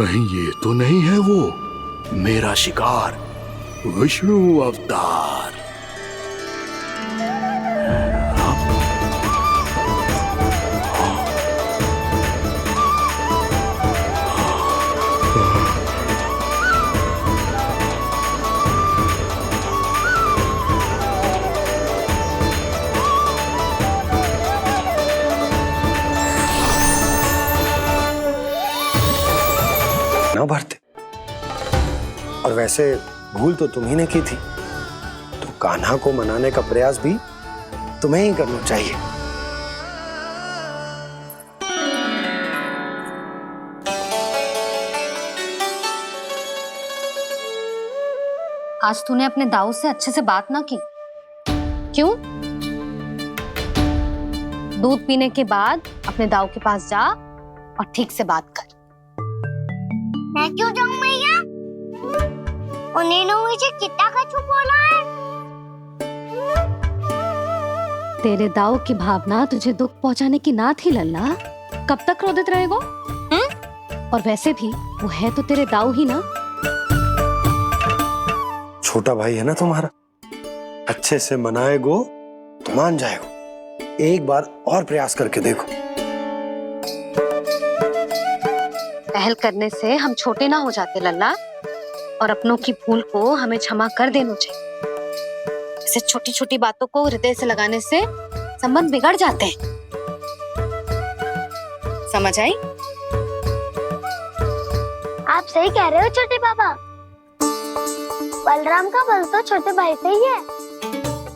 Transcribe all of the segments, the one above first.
कहीं ये तो नहीं है वो मेरा शिकार विष्णु अवतार? ना भरते। और वैसे भूल तो तुम्ही ने की थी, तो कान्हा को मनाने का प्रयास भी तुम्हें ही करना चाहिए। आज तूने अपने दाऊ से अच्छे से बात ना की, क्यों? दूध पीने के बाद अपने दाऊ के पास जा और ठीक से बात कर। मैं क्यों जाऊं मैया? उन्होंने मुझे कितना कछु बोला है। तेरे दाऊ की भावना तुझे दुख पहुंचाने की ना थी लल्ला। कब तक क्रोधित रहेगो? और वैसे भी वो है तो तेरे दाऊ ही ना। छोटा भाई है ना तुम्हारा, अच्छे से मनाएगो तो मान जाएगो। एक बार और प्रयास करके देखो। पहल करने से हम छोटे ना हो जाते लल्ला, और अपनों की भूल को हमें क्षमा कर देना चाहिए। ऐसे छोटी छोटी बातों को हृदय से लगाने से संबंध बिगड़ जाते हैं। समझ आई? आप सही कह रहे हो छोटे पापा। बलराम का बल तो छोटे भाई से ही है।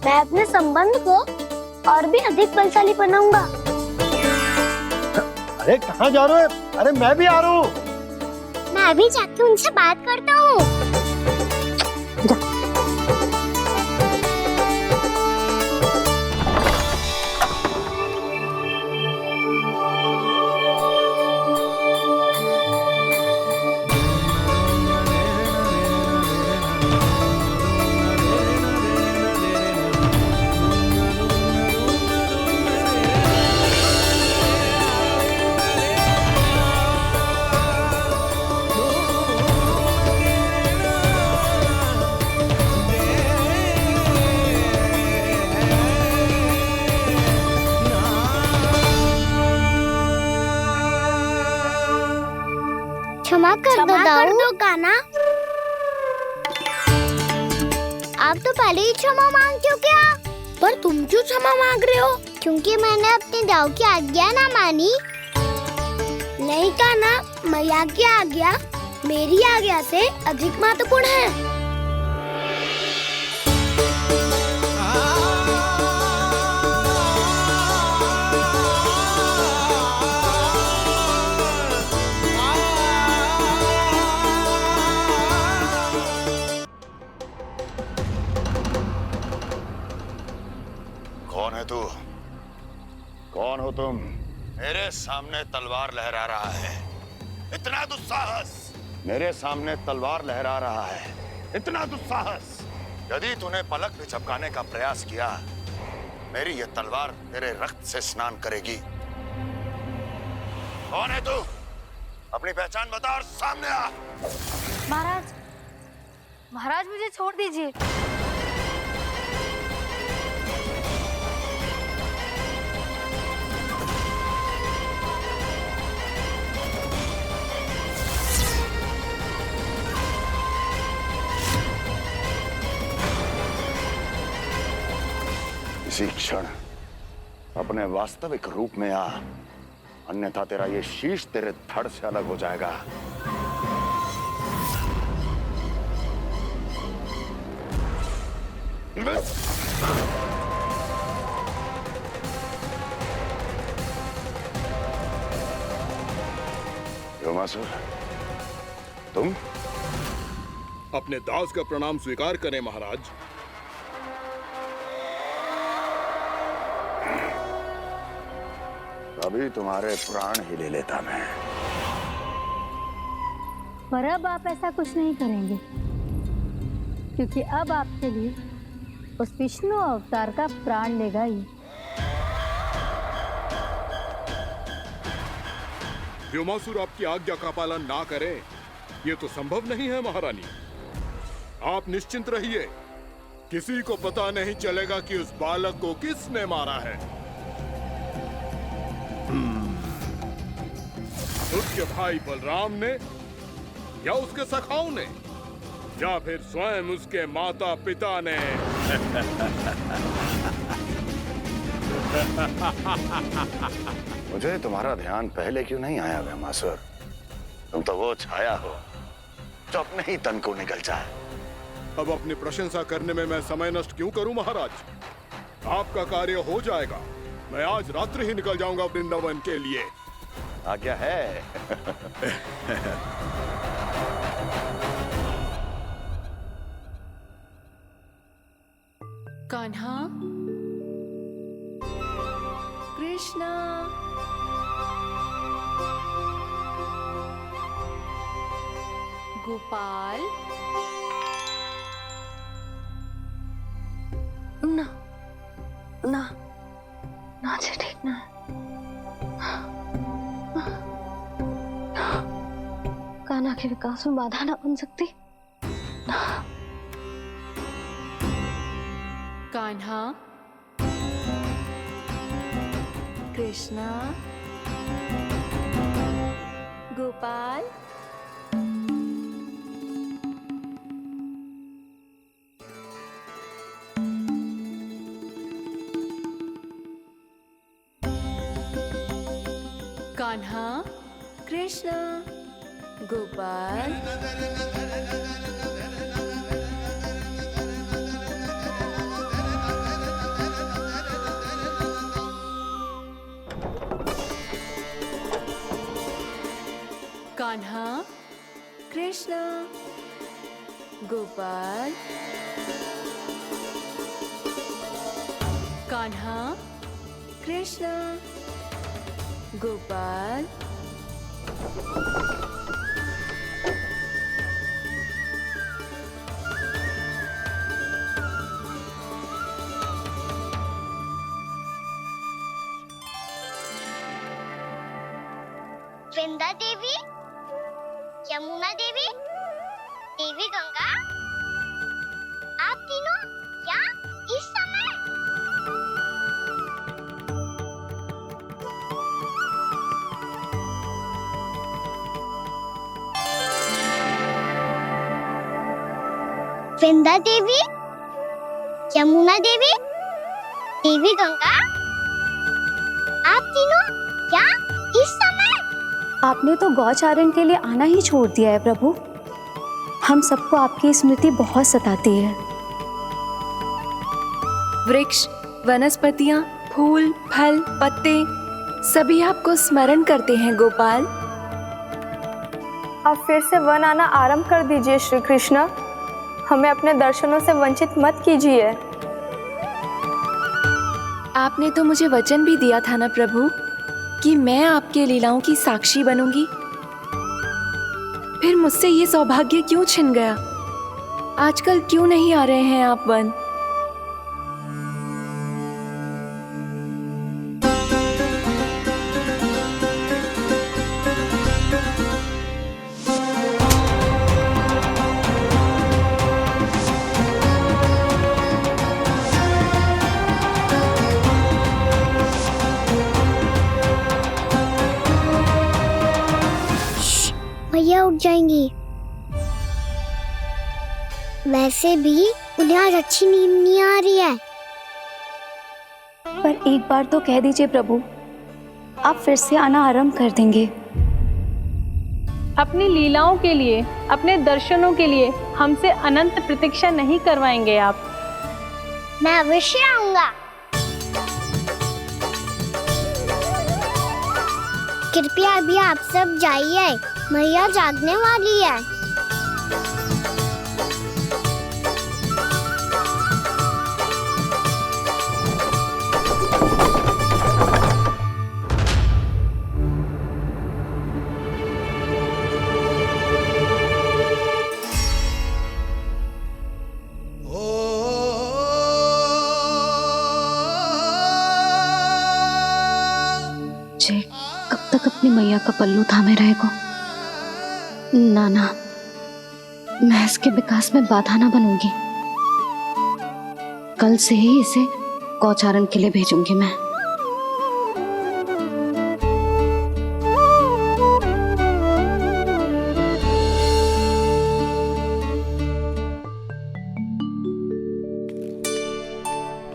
मैं अपने संबंध को और भी अधिक बलशाली बनाऊंगा। अरे कहाँ जा रहे हो? अरे मैं भी आ रहा हूँ। मैं अभी जाके उनसे बात करता हूँ। क्षमा कर दो कान्हा। आप तो पहले ही क्षमा मांगते हो क्या? पर तुम क्यों क्षमा मांग रहे हो? क्योंकि मैंने अपने दाऊ की आज्ञा ना मानी। नहीं कान्हा, मैया की आज्ञा मेरी आज्ञा से अधिक महत्वपूर्ण है। कौन है तू? कौन हो तुम? मेरे सामने तलवार लहरा रहा है। इतना दुस्साहस! मेरे सामने तलवार लहरा रहा है। इतना दुस्साहस! यदि तूने पलक भी झपकाने का प्रयास किया, मेरी ये तलवार तेरे रक्त से स्नान करेगी। कौन है तू? अपनी पहचान बता और सामने आ। महाराज, महाराज मुझे छोड़ दीजिए। इसी क्षण अपने वास्तविक रूप में आ, अन्यथा तेरा ये शीश तेरे धड़ से अलग हो जाएगा। व्योमासुर, तुम? अपने दास का प्रणाम स्वीकार करें महाराज। अभी तुम्हारे प्राण ही ले लेता मैं। पर अब आप ऐसा कुछ नहीं करेंगे, क्योंकि अब आपके लिए उस विष्णु अवतार का प्राण लेगा ही। व्योमासुर आपकी आज्ञा का पालन ना करे ये तो संभव नहीं है महारानी। आप निश्चिंत रहिए, किसी को पता नहीं चलेगा कि उस बालक को किसने मारा है। उसके भाई बलराम ने, या उसके सखाओं ने, या फिर स्वयं उसके माता पिता ने। मुझे तुम्हारा ध्यान पहले क्यों नहीं आया वेमासुर? तुम तो वो छाया हो जो अपने ही तन को निगल जाए। अब अपनी प्रशंसा करने में मैं समय नष्ट क्यों करूं महाराज? आपका कार्य हो जाएगा। मैं आज रात्रि ही निकल जाऊंगा वृंदावन के लिए। आज्ञा है। कान्हा, कृष्णा, गोपाल। ना ना ना जी, ठीक ना। कान्हा के विकास में बाधा ना बन सकती। कान्हा, कृष्णा, गोपाल। कान्हा, कृष्णा, गोपाल। कान्हा, कृष्णा, गोपाल। कान्हा, कृष्णा, गोपाल। वृंदा देवी, यमुना देवी, देवी गंगा, आप तीनों यहाँ इस समय? वृंदा देवी, यमुना देवी, देवी गंगा, आप तीनों यहाँ इस समय? आपने तो गौचारण के लिए आना ही छोड़ दिया है प्रभु। हम सबको आपकी स्मृति बहुत सताती है। वृक्ष, वनस्पतियां, फूल, फल, पत्ते सभी आपको स्मरण करते हैं गोपाल। अब फिर से वन आना आरंभ कर दीजिए श्री कृष्ण। हमें अपने दर्शनों से वंचित मत कीजिए। आपने तो मुझे वचन भी दिया था ना प्रभु कि मैं आपके लीलाओं की साक्षी बनूंगी। फिर मुझसे ये सौभाग्य क्यों छिन गया? आजकल क्यों नहीं आ रहे हैं आप वन? भैया उठ जाएंगी। वैसे भी उन्हें आज अच्छी नींद नहीं आ रही है। पर एक बार तो कह दीजिए प्रभु, आप फिर से आना आरंभ कर देंगे। अपनी लीलाओं के लिए, अपने दर्शनों के लिए हमसे अनंत प्रतीक्षा नहीं करवाएंगे आप? मैं अवश्य आऊंगा। कृपया अभी आप सब जाइए, मैया जागने वाली है। कब तक अपनी मैया का पल्लू थामे रहेगा? ना ना, मैं इसके विकास में बाधा ना बनूंगी। कल से ही इसे गौचारण के लिए भेजूंगी मैं।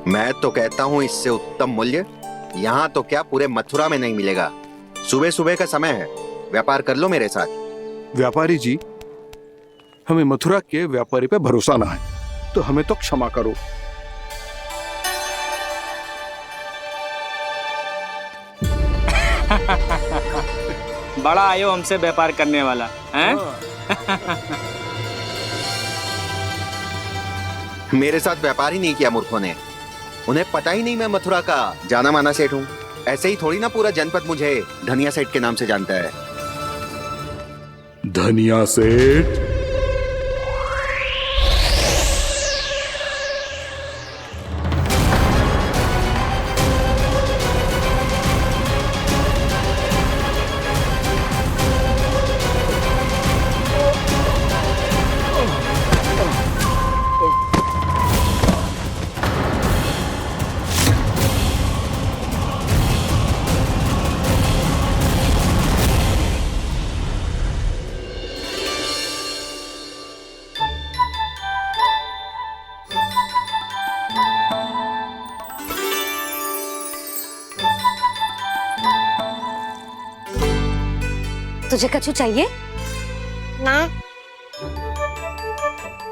मैं तो कहता हूँ इससे उत्तम मूल्य यहाँ तो क्या पूरे मथुरा में नहीं मिलेगा। सुबह सुबह का समय है, व्यापार कर लो मेरे साथ। व्यापारी जी, हमें मथुरा के व्यापारी पे भरोसा ना है, तो हमें तो क्षमा करो। बड़ा आयो हमसे व्यापार करने वाला हैं? मेरे साथ व्यापार ही नहीं किया मूर्खों ने। उन्हें पता ही नहीं मैं मथुरा का जाना माना सेठ हूँ। ऐसे ही थोड़ी ना पूरा जनपद मुझे धनिया सेठ के नाम से जानता है। धनिया सेठ? तुझे कछु चाहिए ना।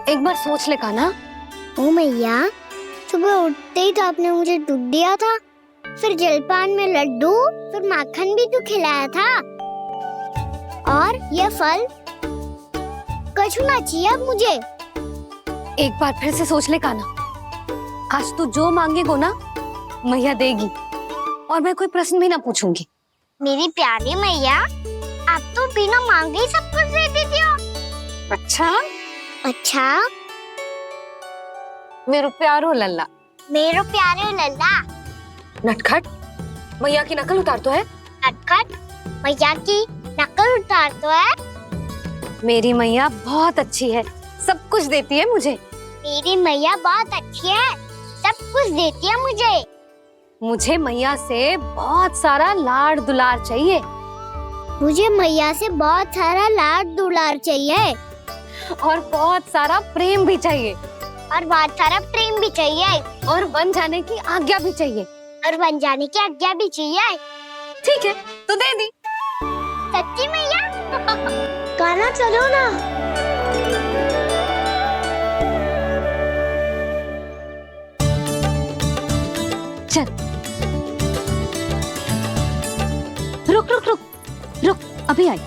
एक बार सोच ले कान्हा। ओ मैया, सुबह उठते ही तो आपने मुझे दूध दिया था, फिर जलपान में लड्डू, फिर माखन भी तो खिलाया था। और ये फल कछु ना चाहिए अब मुझे। एक बार फिर से सोच ले कान्हा। आज तू जो मांगेगो ना मैया देगी, और मैं कोई प्रश्न भी ना पूछूंगी। मेरी प्यारी मैया, आप तो बिना मांगे ही सब कुछ दे देती हो। अच्छा अच्छा, मेरो प्यारो लल्ला। मेरो प्यारे लल्ला। नटखट, मैया की नकल उतार तो है। नटखट, मैया की नकल उतार तो है। मेरी मैया बहुत अच्छी है, सब कुछ देती है मुझे। मेरी मैया बहुत अच्छी है, सब कुछ देती है मुझे। मुझे मैया से बहुत सारा लाड़ दुलार चाहिए। मुझे मैया से बहुत सारा लाड दुलार चाहिए, और बहुत सारा प्रेम भी चाहिए, और बहुत सारा प्रेम भी चाहिए, और बन जाने की आज्ञा भी चाहिए, और बन जाने की आज्ञा भी चाहिए। ठीक है, तो दे दी। सच्ची मैया? गाना चलो ना। चल, रुक रुक रुक रुक, अभी आई।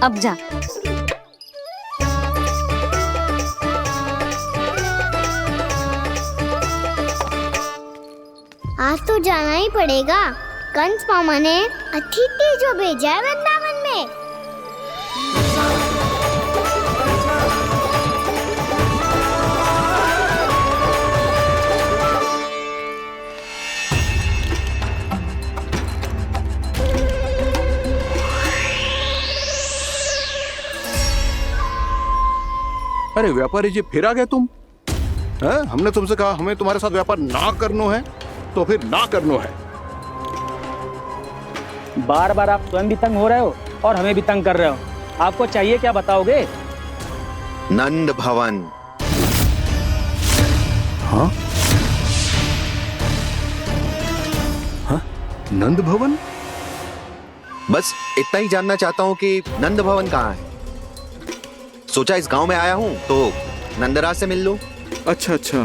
अब जा। आज तो जाना ही पड़ेगा। कंस मामा ने अतिथि जो भेजा है वृंदावन में। अरे व्यापारी जी, फिर आ गए तुम? हैं? हमने तुमसे कहा हमें तुम्हारे साथ व्यापार ना करना है, तो फिर ना करना है। बार बार आप स्वयं भी तंग हो रहे हो और हमें भी तंग कर रहे हो। आपको चाहिए क्या बताओगे? नंद भवन। हाँ? हाँ? नंद भवन? बस इतना ही जानना चाहता हूँ कि नंद भवन कहाँ है। सोचा इस गांव में आया हूँ तो नंदराज से मिल लूं। अच्छा अच्छा,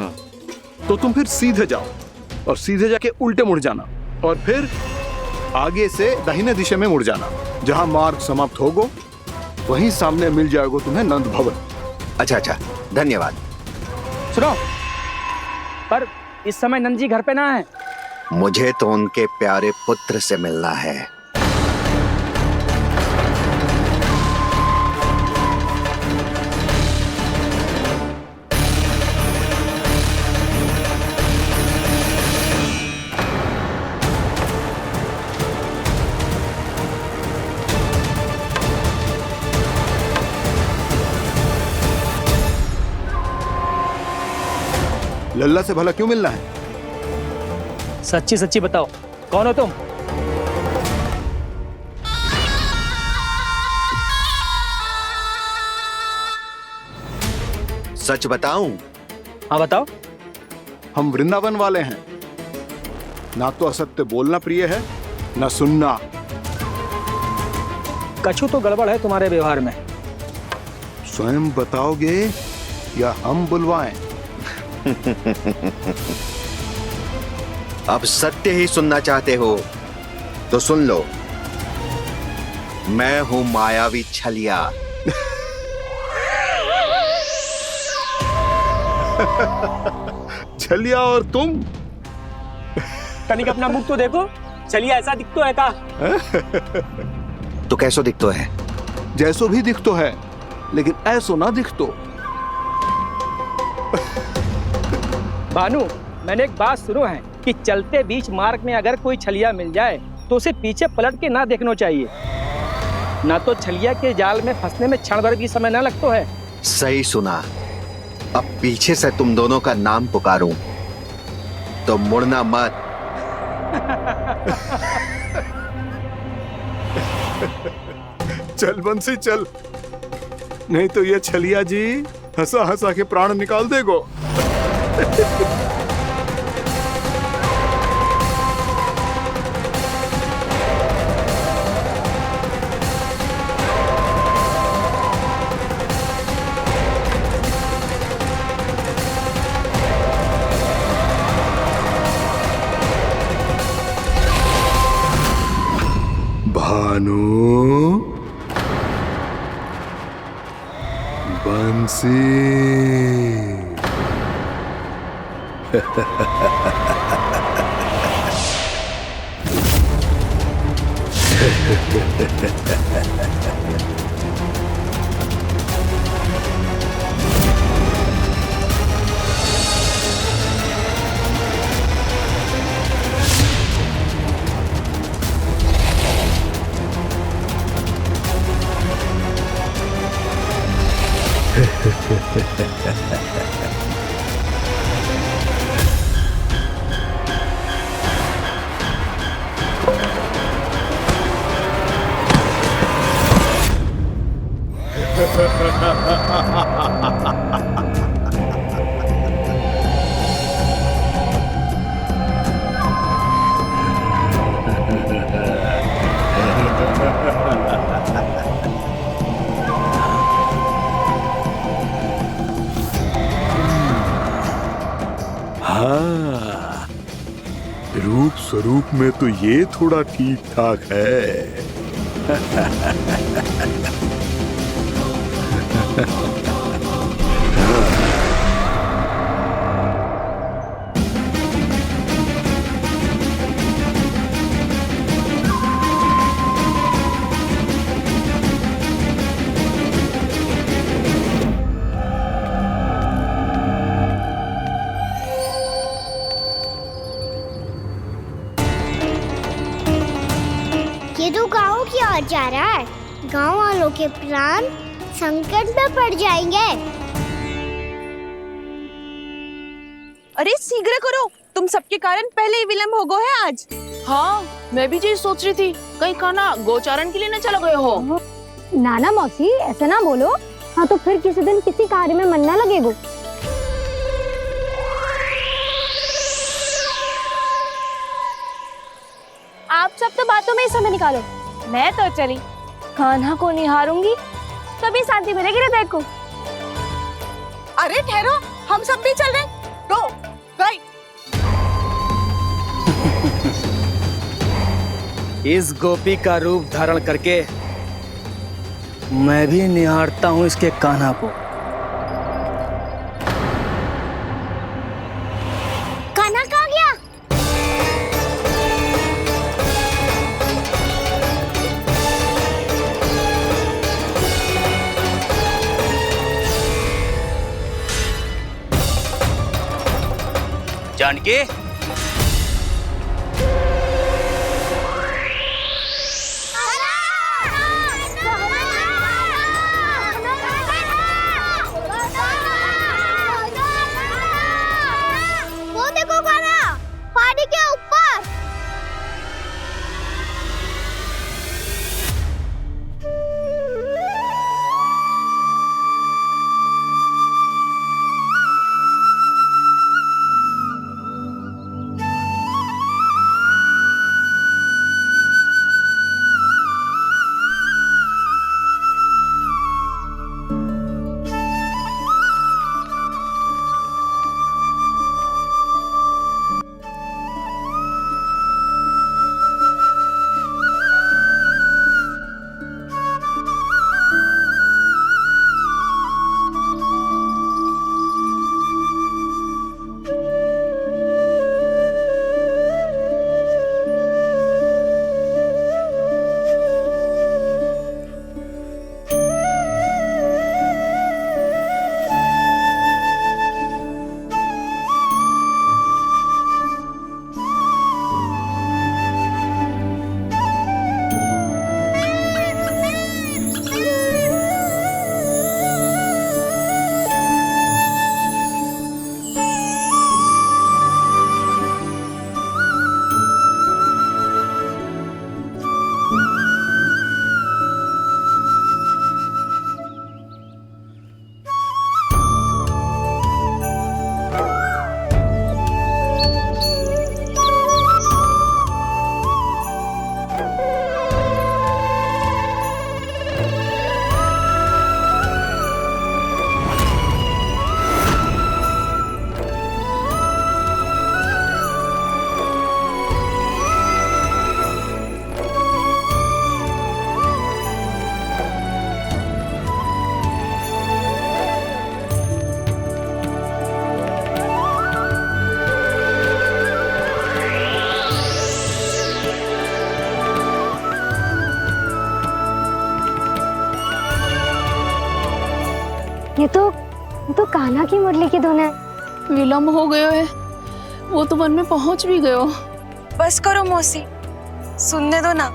तो तुम फिर सीधे जाओ और सीधे जाके उल्टे मुड़ जाना, और फिर आगे से दाहिने दिशा में मुड़ जाना। जहां मार्ग समाप्त होगा वहीं सामने मिल जाएगा तुम्हें नंद भवन। अच्छा अच्छा, धन्यवाद। सुनो, पर इस समय नंद जी घर पे ना है। मुझे तो उनके प्यारे पुत्र से मिलना है। लल्ला से भला क्यों मिलना है? सच्ची सच्ची बताओ, कौन हो तुम? सच बताऊं? हाँ बताओ। हम वृंदावन वाले हैं। ना तो असत्य बोलना प्रिय है, ना सुनना। कछु तो गड़बड़ है तुम्हारे व्यवहार में। स्वयं बताओगे या हम बुलवाएं? अब सत्य ही सुनना चाहते हो तो सुन लो। मैं हूं मायावी छलिया। छलिया और तुम? तनिक अपना मुख तो देखो, चलिए ऐसा दिखतो है का? तो कैसो दिखतो है? जैसो भी दिख तो है, लेकिन ऐसो ना दिख तो। भानु, मैंने एक बात सुनो है कि चलते बीच मार्ग में अगर कोई छलिया मिल जाए तो उसे पीछे पलट के ना देखना चाहिए, ना तो छलिया के जाल में फंसने में क्षण भर भी समय ना लगता है। सही सुना। अब पीछे से तुम दोनों का नाम पुकारूं तो मुड़ना मत। चल बंसी चल, नहीं तो ये छलिया जी हंसा हंसा के प्राण निकाल देगो। भानु, बंसी। हाँ, रूप स्वरूप में तो ये थोड़ा ठीक ठाक है। ये तो गाँव की ओर जा रहा है। गाँव वालों के प्राण संकट में पड़ जाएंगे। अरे शीघ्र करो, तुम सबके कारण पहले ही विलंब हो गए है आज। हाँ, मैं भी यही सोच रही थी, कहीं खाना गोचारण के लिए न चले गए हो। नाना मौसी ऐसे ना बोलो। हाँ तो फिर किसी दिन किसी कार्य में मन ना लगेगा। आप सब तो बातों में ही समय निकालो। मैं तो चली कान्हा को निहारूंगी, तभी शांति मिलेगी हृदय को। अरे ठहरो, हम सब भी चल रहे। रो, गई। इस गोपी का रूप धारण करके मैं भी निहारता हूँ इसके कान्हा को। कान्हा कहाँ गया? जानकी, ये तो कान्हा की मुरली की धुन है। विलम्ब हो गयो है, वो तो वन में पहुंच भी गयो। बस करो मौसी, सुनने दो ना,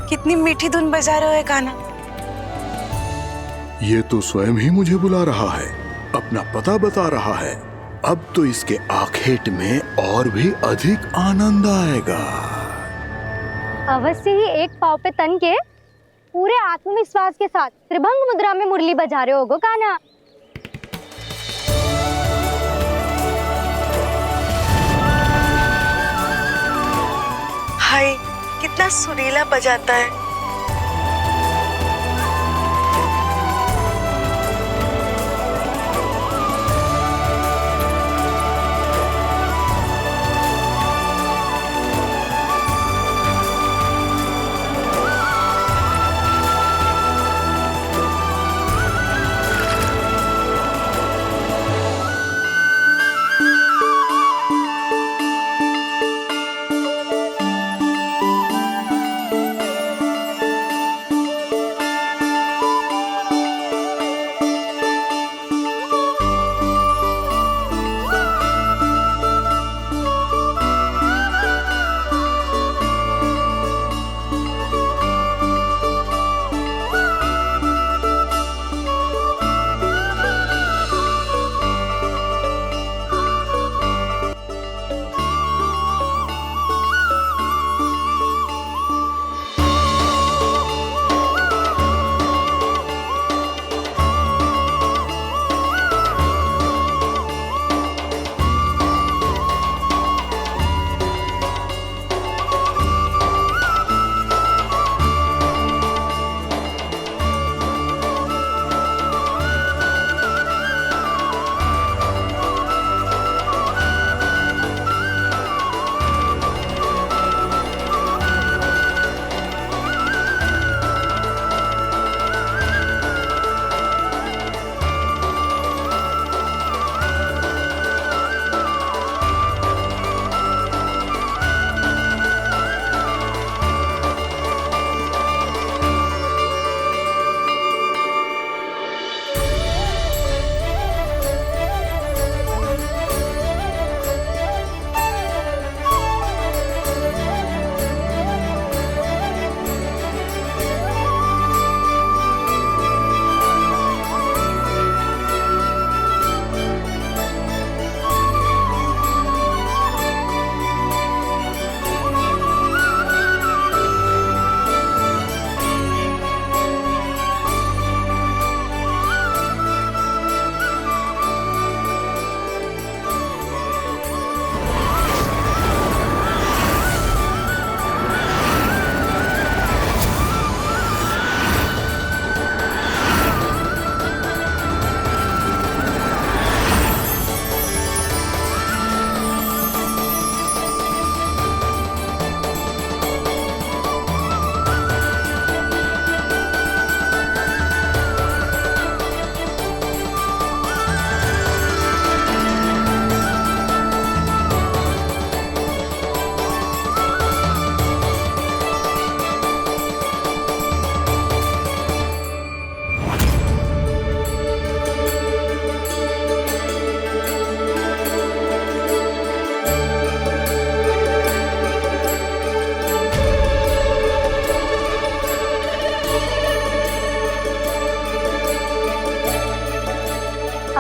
कितनी मीठी धुन बजा रहे हो कान्हा। ये तो स्वयं ही मुझे बुला रहा है, अपना पता बता रहा है। अब तो इसके आखेट में और भी अधिक आनंद आएगा। अवश्य ही एक पाँव पे तन के पूरे आत्मविश्वास के साथ त्रिभंग मुद्रा में मुरली बजा रहे होगो कान्हा। हाय, कितना सुरीला बजाता है।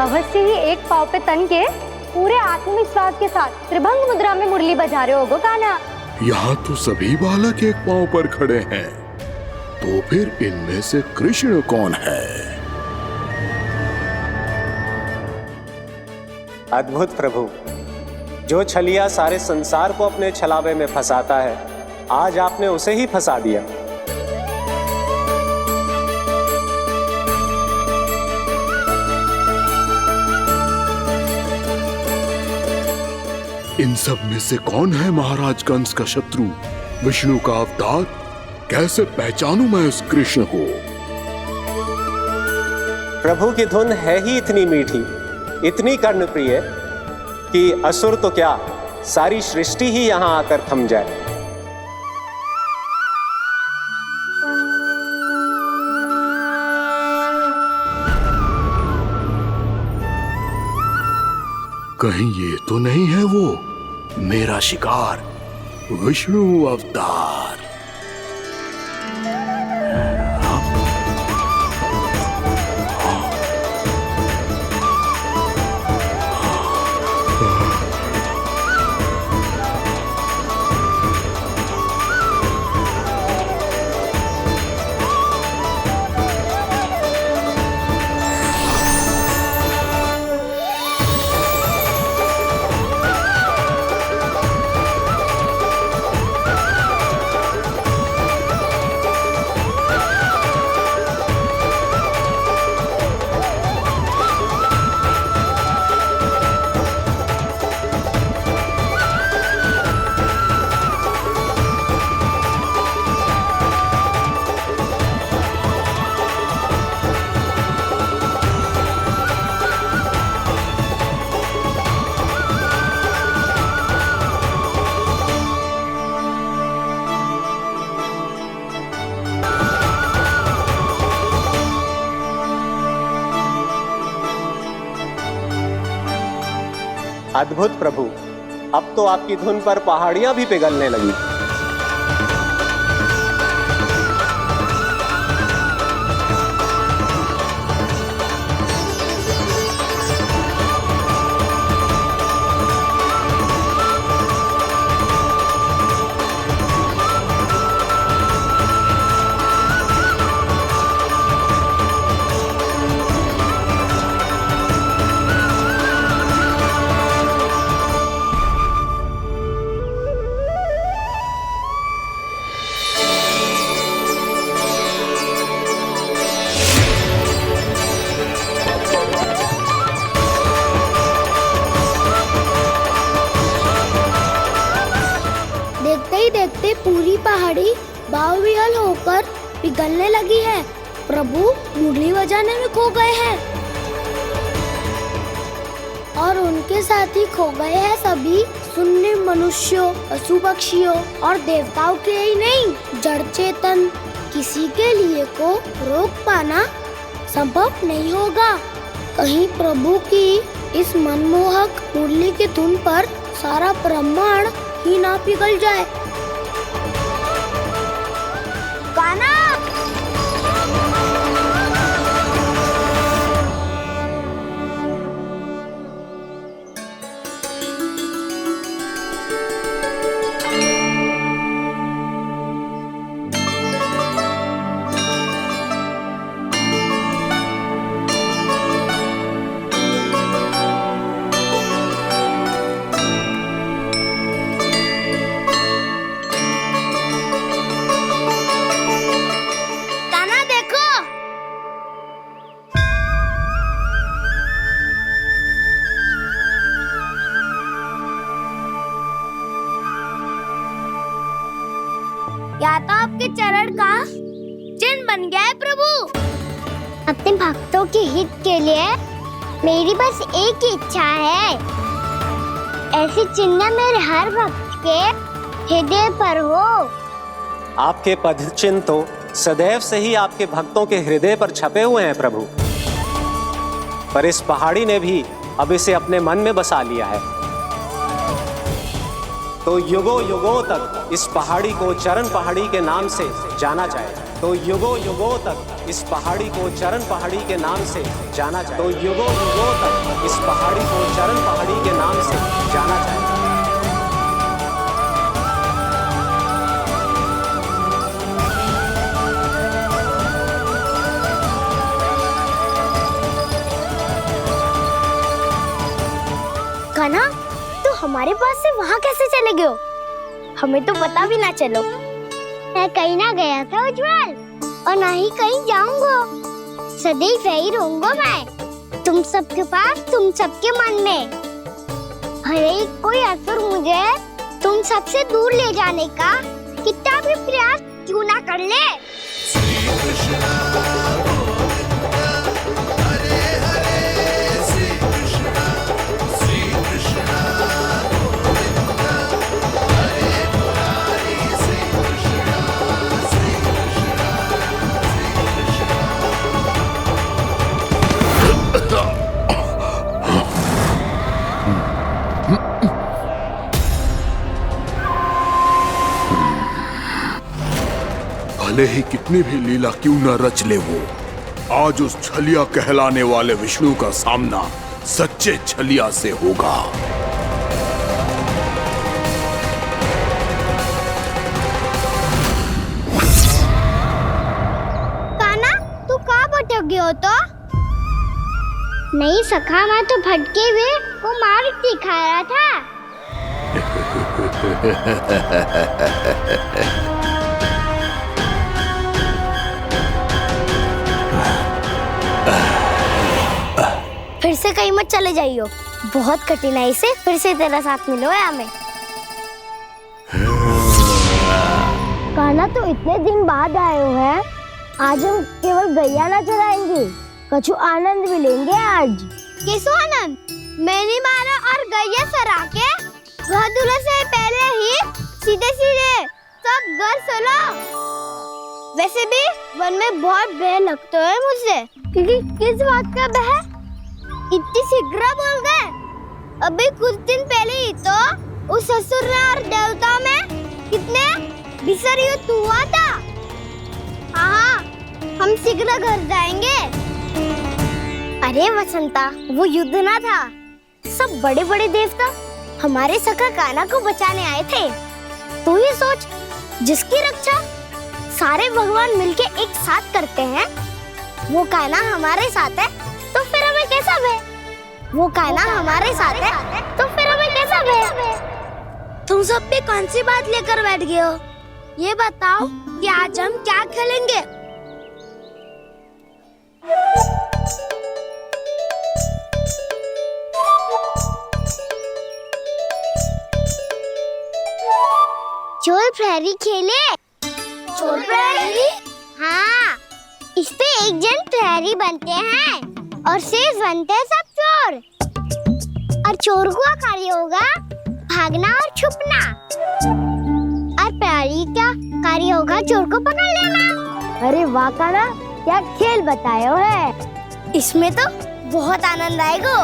अवश्य ही एक पाँव पे तन के पूरे आत्मविश्वास के साथ त्रिभंग मुद्रा में मुरली बजा रहे होगो कान्हा। यहाँ तो सभी बालक एक पांव पर खड़े हैं, तो फिर इनमें से कृष्ण कौन है? अद्भुत प्रभु, जो छलिया सारे संसार को अपने छलावे में फंसाता है, आज आपने उसे ही फंसा दिया। इन सब में से कौन है महाराज कंस का शत्रु, विष्णु का अवतार? कैसे पहचानूं मैं उस कृष्ण को? प्रभु की धुन है ही इतनी मीठी, इतनी कर्णप्रिय कि असुर तो क्या, सारी सृष्टि ही यहां आकर थम जाए। कहीं ये तो नहीं है वो मेरा शिकार विष्णु अवतार? अद्भुत प्रभु, अब तो आपकी धुन पर पहाड़ियां भी पिघलने लगी। देखते पूरी पहाड़ी बावरियल होकर पिघलने लगी है। प्रभु मुरली बजाने में खो गए हैं और उनके साथ ही खो गए हैं सभी सुनने मनुष्यों, पशु पक्षियों और देवताओं के ही नहीं, जड़ चेतन किसी के लिए को रोक पाना संभव नहीं होगा। कहीं प्रभु की इस मनमोहक मुरली की धुन पर सारा ब्रह्मांड ही ना पिघल जाए। गाना या तो आपके चरण का चिन्ह बन गया है प्रभु। अपने भक्तों के हित के लिए मेरी बस एक ही इच्छा है, ऐसी चिन्ह मेरे हर भक्त के हृदय पर हो। आपके पद चिन्ह तो सदैव से ही आपके भक्तों के हृदय पर छपे हुए हैं प्रभु, पर इस पहाड़ी ने भी अब इसे अपने मन में बसा लिया है। तो युगों युगों तक इस पहाड़ी को चरण पहाड़ी के नाम से जाना जाए। तो युगों युगों तक इस पहाड़ी को चरण पहाड़ी के नाम से जाना जाए। तो युगों युगों तक इस पहाड़ी को चरण पहाड़ी के नाम से जाना जाए। कान्हा, तो हमारे पास से वहाँ कैसे चले गए हो? हमें तो पता भी ना चलो। मैं कहीं ना गया था उज्जवल, और ना ही कहीं जाऊंगा। सदैव यही रहूंगा मैं, तुम सबके पास, तुम सबके मन में। हर एक कोई असुर मुझे तुम सबसे दूर ले जाने का कितना भी प्रयास क्यों ना कर ले। भले ही कितनी भी लीला क्यों न रच ले वो, आज उस छलिया कहलाने वाले विष्णु का सामना सच्चे छलिया से होगा। कान्हा, तू कहाँ भटक गया हो तो? नहीं सखा, मैं तो भटके हुए वो मार्ग दिखा रहा था। फिर से कहीं मत चले जाइयो, बहुत कठिनाई से फिर से तेरा साथ मिलो है हमें। कान्हा, तो इतने दिन बाद आए हो हैं, आज हम केवल गैया ना चराएंगे, कछु आनंद भी लेंगे आज। कैसो आनंद? मैंने मारा और गैया चरा के घर दूल्हे से पहले ही सीधे सीधे सब घर सोलो। वैसे भी वन में बहुत भय लगता है मुझे, क्योंकि किस बात का भय? इतनी शीघ्र बोल गए। अभी कुछ दिन पहले ही तो उस ससुर और देवता में कितने भीषण युद्ध हुआ था। हाँ, हम शीघ्र घर जाएंगे। अरे वसंता, वो युद्ध ना था, सब बड़े बड़े देवता हमारे सखा कान्हा को बचाने आए थे। तू ही सोच, जिसकी रक्षा सारे भगवान मिलके एक साथ करते हैं, वो कान्हा हमारे साथ है, तो फिर हमें कैसा भय? वो कान्हा हमारे साथ है, तो फिर हमें कैसा भय? तुम सब भी कौन सी बात लेकर बैठ गए हो? ये बताओ कि आज हम क्या खेलेंगे? चोर प्रहरी खेले? चोर प्रहरी? हाँ, इस पे एक जन प्रहरी बनते हैं और शेष बनते हैं सब चोर। और चोर का कार्य होगा भागना और छुपना, और प्रहरी का कार्य होगा चोर को पकड़ लेना। अरे वाह कान्हा, क्या खेल बताया है। इसमें तो बहुत आनंद आएगा।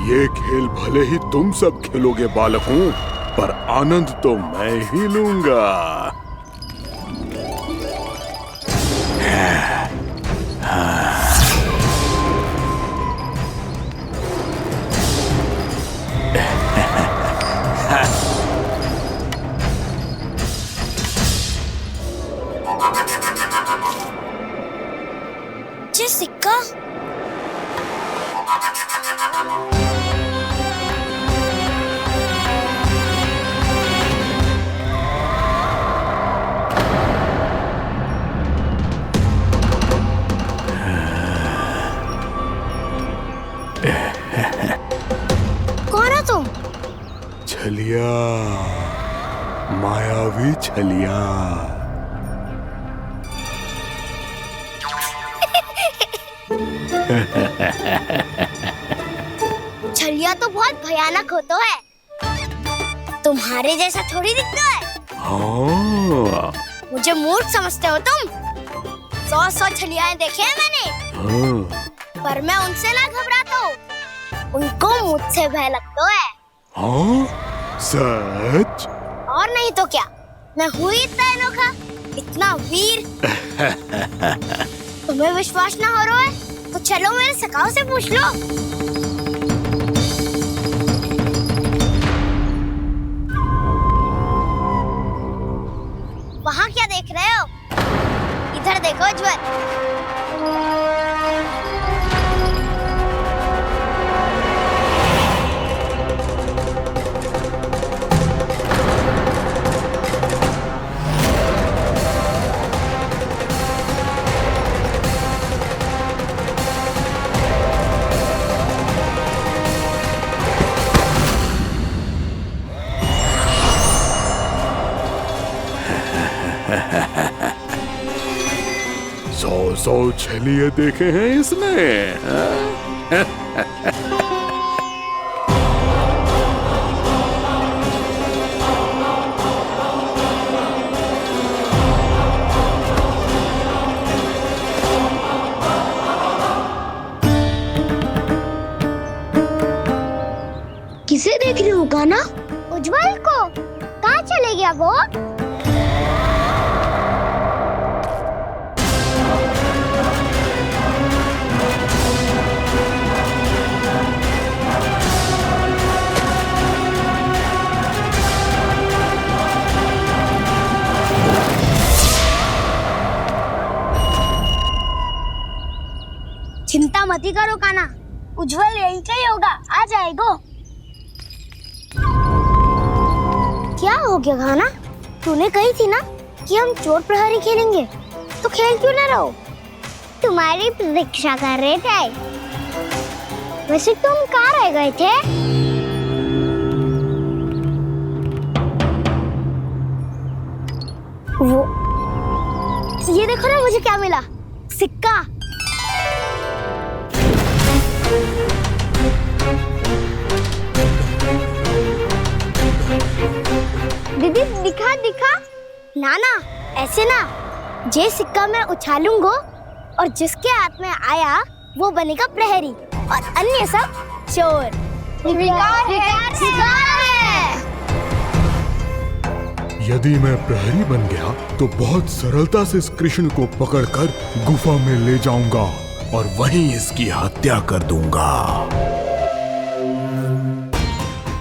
ये खेल भले ही तुम सब खेलोगे बालकों, पर आनंद तो मैं ही लूंगा। ये सिक्का कौन है तुम? छलिया, मायावी छलिया। छलिया तो बहुत भयानक होता है, तुम्हारे जैसा थोड़ी दिखता है। हाँ। मुझे मूर्ख समझते हो तुम? 100 छलियाएं देखे हैं मैंने। हाँ। पर मैं उनसे ना घबराता हूँ, उनको मुझसे भय लगता है। हाँ? सच? और नहीं तो क्या, मैं हूँ इतना अनोखा, इतना वीर। तुम्हें विश्वास ना हो रहा है तो चलो मेरे सखाओं से पूछ लो। वहाँ क्या देख रहे हो? इधर देखो ज्वर। सौ छलिए देखे हैं इसने। किसे देख रही हो कान्हा? उज्जवल को। कहाँ चले गया वो? चिंता मत ही करो काना, उज्जवल यहीं का ही होगा, आ जाएगा। क्या हो गया काना? तूने कही थी ना कि हम चोर प्रहरी खेलेंगे, तो खेल क्यों ना रहो? तुम्हारी प्रतीक्षा कर रहे थे। वैसे तुम कहाँ रह गए थे? वो ये देखो ना, मुझे क्या मिला, सिक्का। दीदी दिखा दिखा। ना ना, ऐसे ना, जे सिक्का मैं उछालूंगा और जिसके हाथ में आया वो बनेगा प्रहरी और अन्य सब चोर। शिकार है। यदि मैं प्रहरी बन गया तो बहुत सरलता से इस कृष्ण को पकड़कर गुफा में ले जाऊंगा और वहीं इसकी हत्या कर दूंगा।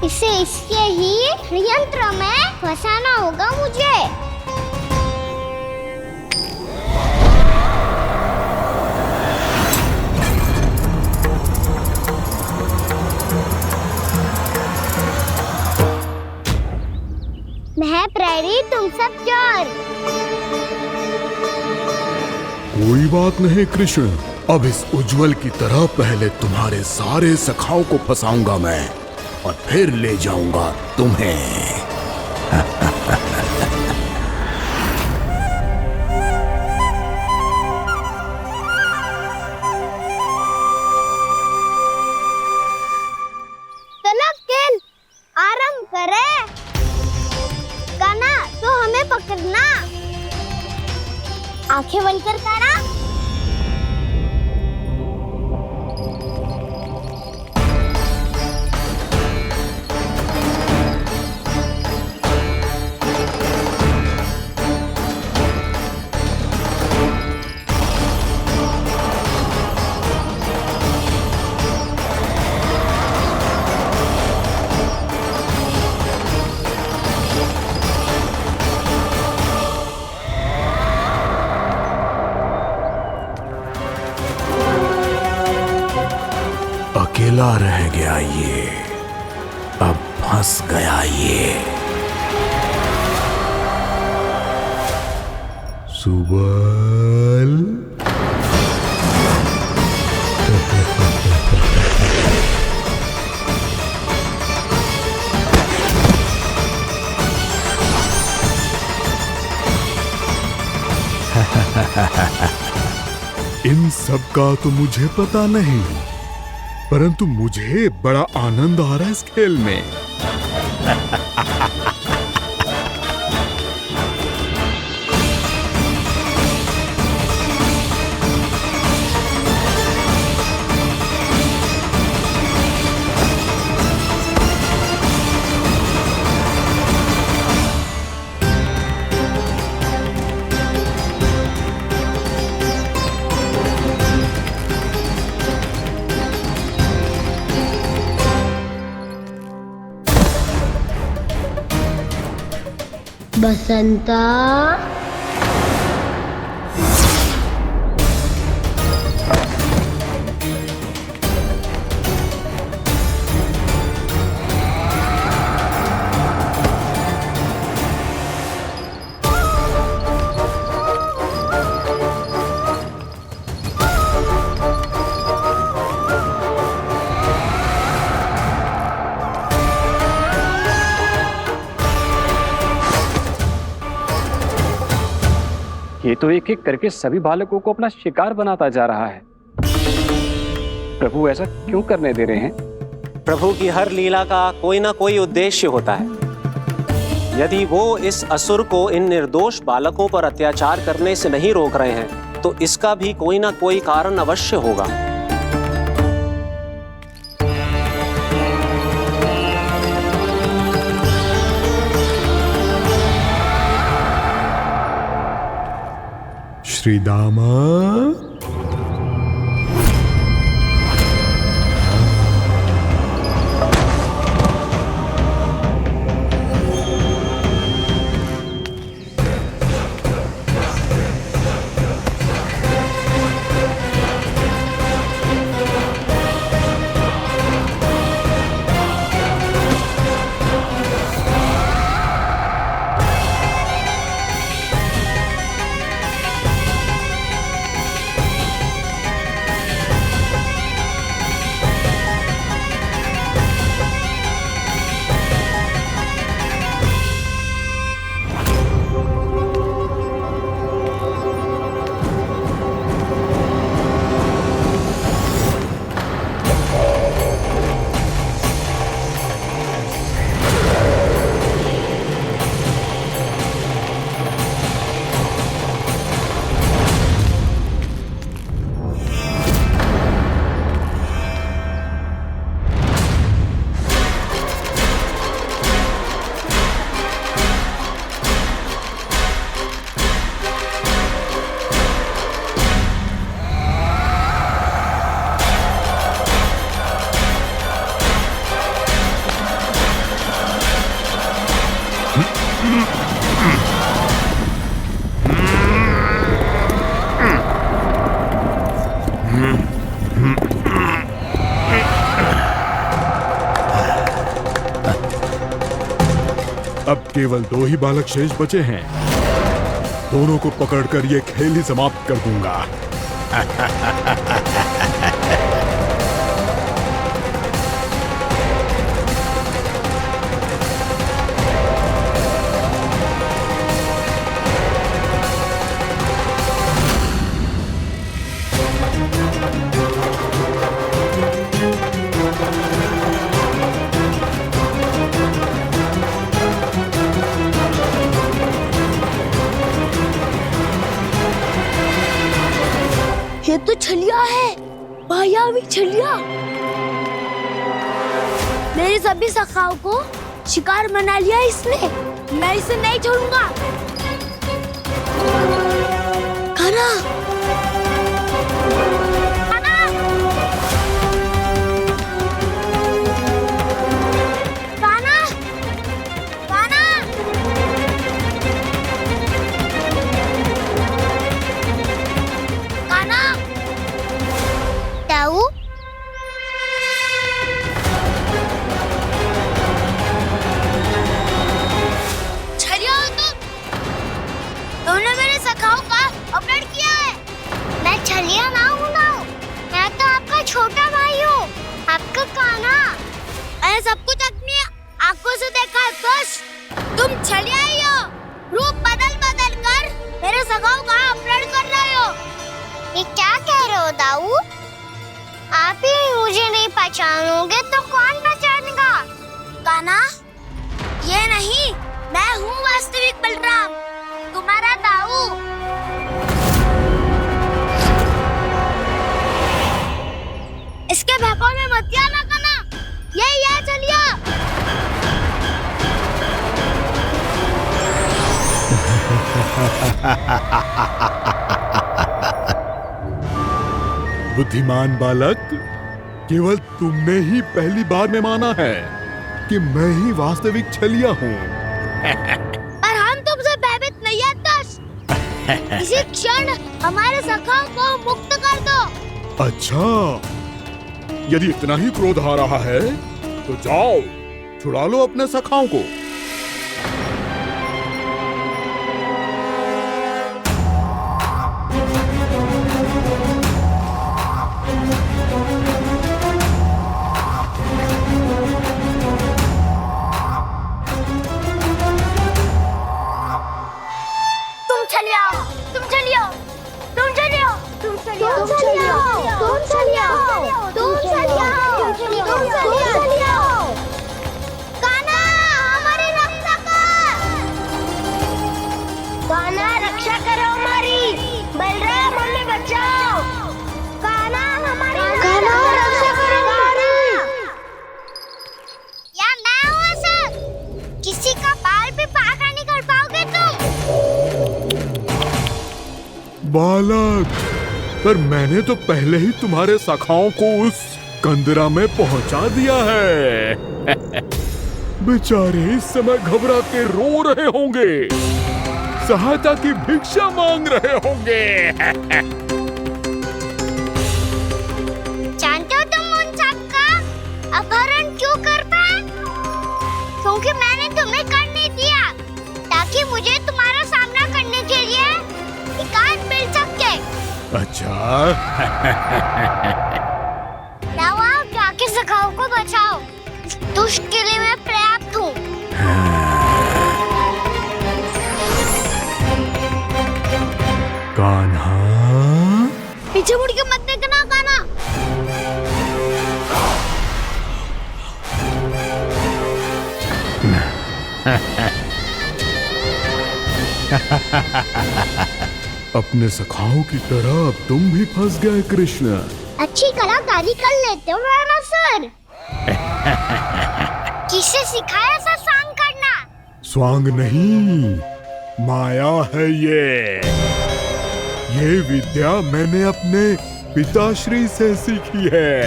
इसे इसके ही यंत्र में फंसाना होगा मुझे। मैं प्रहरी, तुम सब चोर। कोई बात नहीं कृष्ण, अब इस उज्जवल की तरह पहले तुम्हारे सारे सखाओं को फंसाऊंगा मैं और फिर ले जाऊंगा तुम्हें। चलो खेल आरंभ करें। काना तो हमें पकड़ना, आंखें बंद कर काना। अकेला रह गया ये, अब फंस गया ये। सुबल इन सब का तो मुझे पता नहीं, परंतु मुझे बड़ा आनंद आ रहा है इस खेल में। बसंता, ये तो एक एक करके सभी बालकों को अपना शिकार बनाता जा रहा है। प्रभु ऐसा क्यों करने दे रहे हैं? प्रभु की हर लीला का कोई ना कोई उद्देश्य होता है। यदि वो इस असुर को इन निर्दोष बालकों पर अत्याचार करने से नहीं रोक रहे हैं तो इसका भी कोई ना कोई कारण अवश्य होगा। श्री दामा, केवल 2 ही बालक शेष बचे हैं। दोनों को पकड़कर ये खेल ही समाप्त कर दूंगा। ये तो छलिया है, मायावी छलिया। मेरे सभी सखाओं को शिकार बना लिया इसने। मैं इसे नहीं छोड़ूंगा। कान्हा, कान्हा, कान्हा, कान्हा। कान्हा, दाऊ, छलिया हो तुम? तुमने मेरे सखाओं का अपहरण किया है। मैं छलिया ना हूँ ना, मैं तो आपका छोटा भाई हूँ, आपका कान्हा। मैंने सब कुछ अपनी आंखों से देखा है। बस तुम छलिया ही हो। रूप बदल बदल कर मेरे सखाओं का अपहरण कर रहे हो। ये क्या कह रहे हो दाऊ? आप ही मुझे नहीं पहचानोगे तो कौन पहचानेगा? कान्हा, ये नहीं, मैं हूँ वास्तविक बलराम, तुम्हारा दाऊ। इसके बहकावे में मत आना कान्हा, यही है छलिया। बुद्धिमान बालक, केवल तुमने ही पहली बार में माना है कि मैं ही वास्तविक छलिया हूँ। पर हम तुमसे भयभीत नहीं है दस। इसी क्षण हमारे सखाओं को मुक्त कर दो। अच्छा, यदि इतना ही क्रोध आ रहा है तो जाओ, छुड़ा लो अपने सखाओं को। तुम छलिया, तुम छलिया, तुम छलिया, तुम छलिया, तुम छलिया, तुम छलिया, तुम छलिया, तुम छलिया। कान्हा, हमारी रक्षा कर। कान्हा, रक्षा करो हमारी। बलराम, हमें बचाओ। कान्हा, हमारी रक्षा करो हमारी। या मैं हूँ सर, किसी का बाल भी पाका नहीं कर पाओगे तुम। बालक, पर मैंने तो पहले ही तुम्हारे सखाओं को उस कंदरा में पहुंचा दिया है। बेचारे इस समय घबरा के रो रहे होंगे, सहायता की भिक्षा मांग रहे होंगे। जानते हो तुम उन सबका अपहरण क्यों कर पाए? क्योंकि मैंने तुम्हें कर नहीं दिया, ताकि मुझे तुम्हारा सामना करने के लिए एकांत मिल सके। अच्छा। जाओ, जाके सखाओं को बचाओ। दुष्ट के लिए मैं पर्याप्त हूँ। कान्हा, पीछे मुड़ के मत देखना कान्हा। अपने सखाओं की तरह अब तुम भी फंस गए कृष्ण। अच्छी कलाकारी कर लेते हो राणा सर। किससे सिखाया ऐसा स्वांग करना? स्वांग नहीं, माया है ये विद्या मैंने अपने पिताश्री से सीखी है।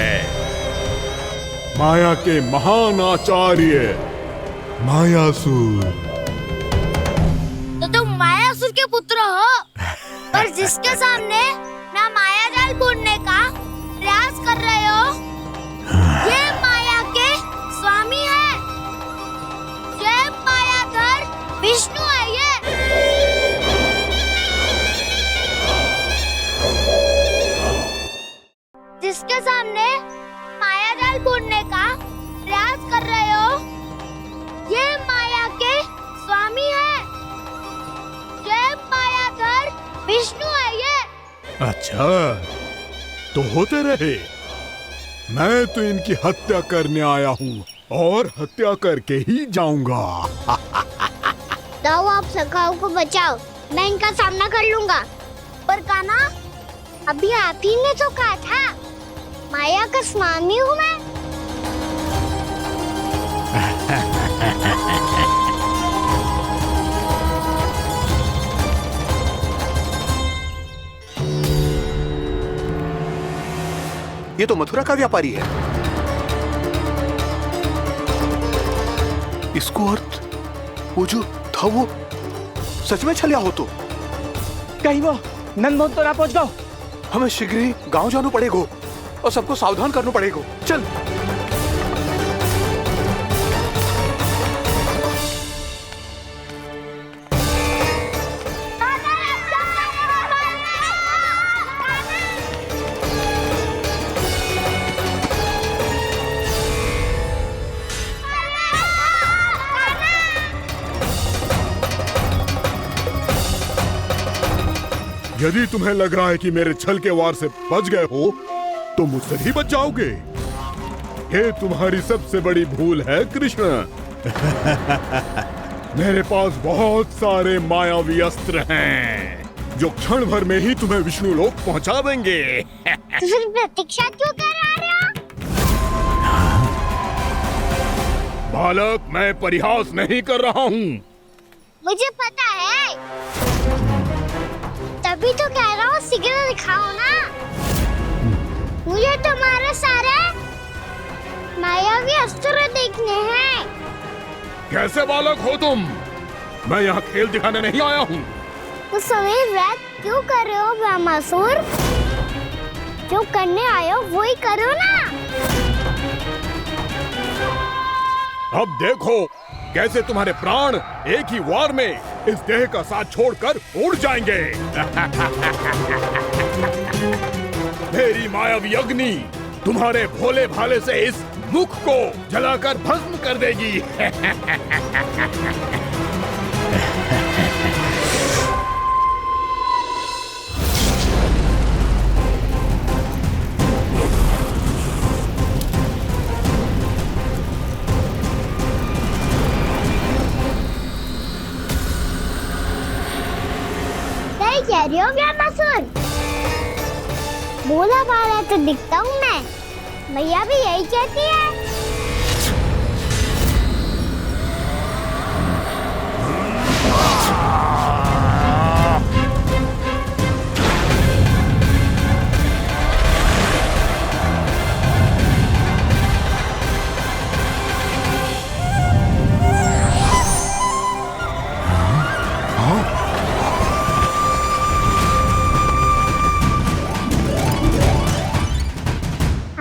माया के महान आचार्य मायासुर। तो तुम मायासुर के पुत्र हो, पर जिसके सामने ना माया जाल बुनने का प्रयास कर रहे हो, ये माया के स्वामी है। ये मायाधर जिसके सामने माया जाल बुनने का प्रयास कर रहे हो, ये माया के स्वामी है। ये मायाधर विष्णु है ये। अच्छा, तो होते रहे। मैं तो इनकी हत्या करने आया हूँ और हत्या करके ही जाऊंगा। दाऊ, आप सखाओ को बचाओ, मैं इनका सामना कर लूंगा। पर कान्हा, अभी आप ही ने तो कहा था माया का स्वामी हूँ मैं। ये तो मथुरा का व्यापारी है। इसको अर्थ वो जो था वो सच में छलिया हो तो कहीं वो नंदमोहन तो ना पहुंच गओ। हमें शीघ्र ही गांव जाना पड़ेगा और सबको सावधान करना पड़ेगा। चल। यदि तुम्हें लग रहा है कि मेरे छल के वार से बच गए हो, तो मुझसे भी बच जाओगे। ये तुम्हारी सबसे बड़ी भूल है कृष्ण। मेरे पास बहुत सारे मायावी अस्त्र हैं, जो क्षण भर में ही तुम्हें विष्णु लोक पहुंचा देंगे। तो फिर प्रतीक्षा क्यों कर रहे हो? बालक, मैं परिहास नहीं कर रहा हूँ। मुझे पता है, तभी तो कह रहा हूँ शीघ्र दिखाओ ना। मुझे तुम्हारे सारे मायावी अस्त्र देखने हैं। कैसे बालक हो तुम? मैं यहाँ खेल दिखाने नहीं आया हूँ। तो समय व्यर्थ क्यों कर रहे हो ब्रह्मासुर? जो करने आए हो वही करो ना। अब देखो कैसे तुम्हारे प्राण एक ही वार में इस देह का साथ छोड़कर उड़ जाएंगे। मेरी मायावी अग्नि तुम्हारे भोले भाले से इस मुख को जलाकर भस्म कर देगी। कह रही हो ब्रह्मासुर? भोला भाला तो दिखता हूँ मैं। मैया भी यही कहती है।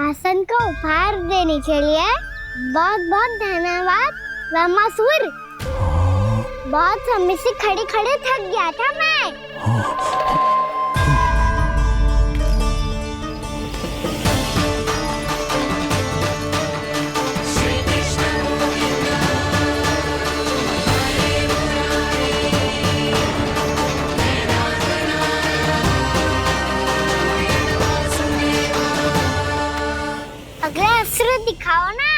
आसन को उपहार देने के लिए बहुत बहुत धन्यवाद ब्रह्मासुर। बहुत समय से खड़े खड़े थक गया था मैं। अगला अस्त्र दिखाओ ना।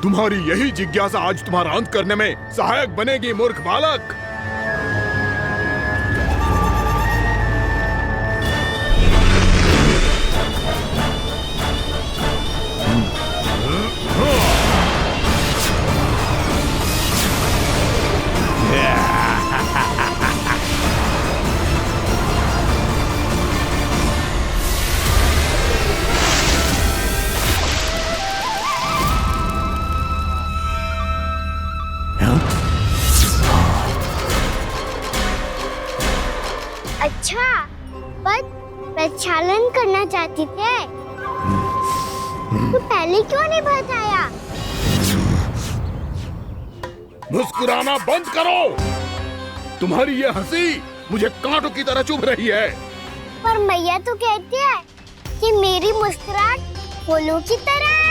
तुम्हारी यही जिज्ञासा आज तुम्हारा अंत करने में सहायक बनेगी मूर्ख बालक। अच्छा, पर प्रक्षालन करना चाहती थे तो पहले क्यों नहीं बताया? मुस्कुराना बंद करो। तुम्हारी ये हंसी मुझे कांटों की तरह चुभ रही है। पर मैया तो कहती है क्योंकि मेरी मुस्कुराहट फूलों की तरह है।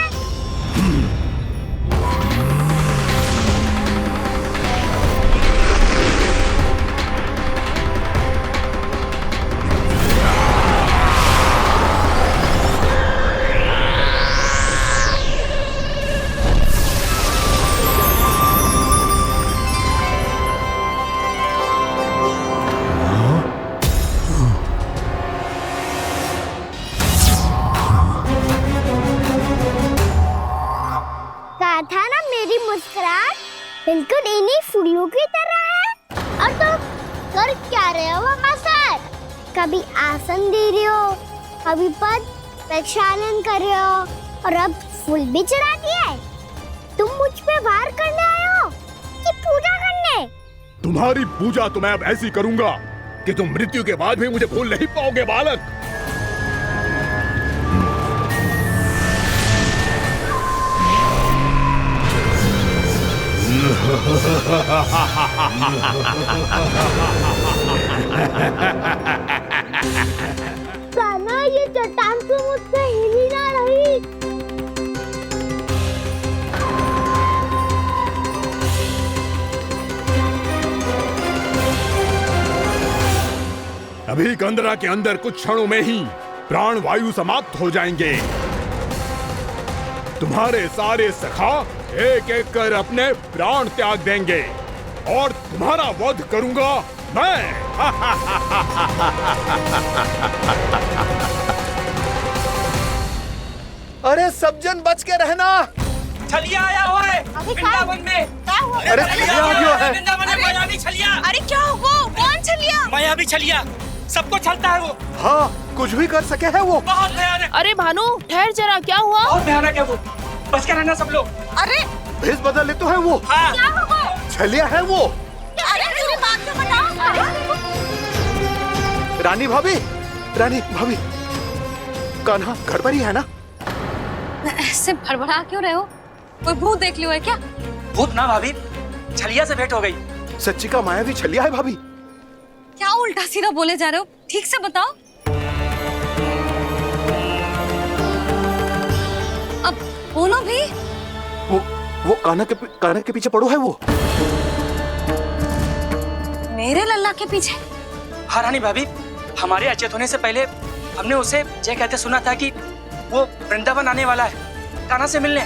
कहा था ना मेरी मुस्कुराहट बिल्कुल इन्हीं फूलों की तरह है। और तुम कर क्या रहे हो वहाँ सर? कभी आसन दे रहे हो, कभी पद प्रक्षालन कर रहे हो और अब फूल भी चढ़ा दिए। तुम मुझ पे वार करने आए हो कि पूजा करने? तुम्हारी पूजा तो मैं अब ऐसी करूंगा कि तुम मृत्यु के बाद भी मुझे भूल नहीं पाओगे बालक। कान्हा, ये चट्टान तो मुझसे हिल ही ना रही। अभी कंदरा के अंदर कुछ क्षणों में ही प्राण वायु समाप्त हो जाएंगे। तुम्हारे सारे सखा एक एक कर अपने प्राण त्याग देंगे और तुम्हारा वध करूंगा मैं। अरे सब जन बच के रहना। छलिया आया हुआ है वृंदावन में। अरे छलिया आ गया है वृंदावन में मायावी छलिया। अरे क्या हुआ? कौन छलिया? मायावी छलिया, सबको छलता है वो। हाँ, कुछ भी कर सके है वो। बहुत भयानक। अरे भानु ठहर जरा, क्या हुआ? बहुत भयानक है वो, बच के रहना सब लोग। अरे भेष बदल ले तो है वो। हाँ। क्या हुआ? छलिया है वो। अरे मेरी बात तो बताओ। रानी भाभी, रानी भाभी, कान्हा घर पर ही है ना? ऐसे भड़बड़ा क्यों रहे हो? कोई भूत देख लियो है क्या? भूत ना भाभी, छलिया से भेंट हो गई। सच्ची का मायावी छलिया है भाभी। क्या उल्टा सीधा बोले जा रहे हो? ठीक से बताओ। अब बोलो भी। वो कान्हा के पीछे पड़ो है वो। मेरे लल्ला के पीछे? हाँ रानी भाभी, हमारे अचेत होने से पहले हमने उसे ये कहते सुना था कि वो वृंदावन आने वाला है कान्हा से मिलने।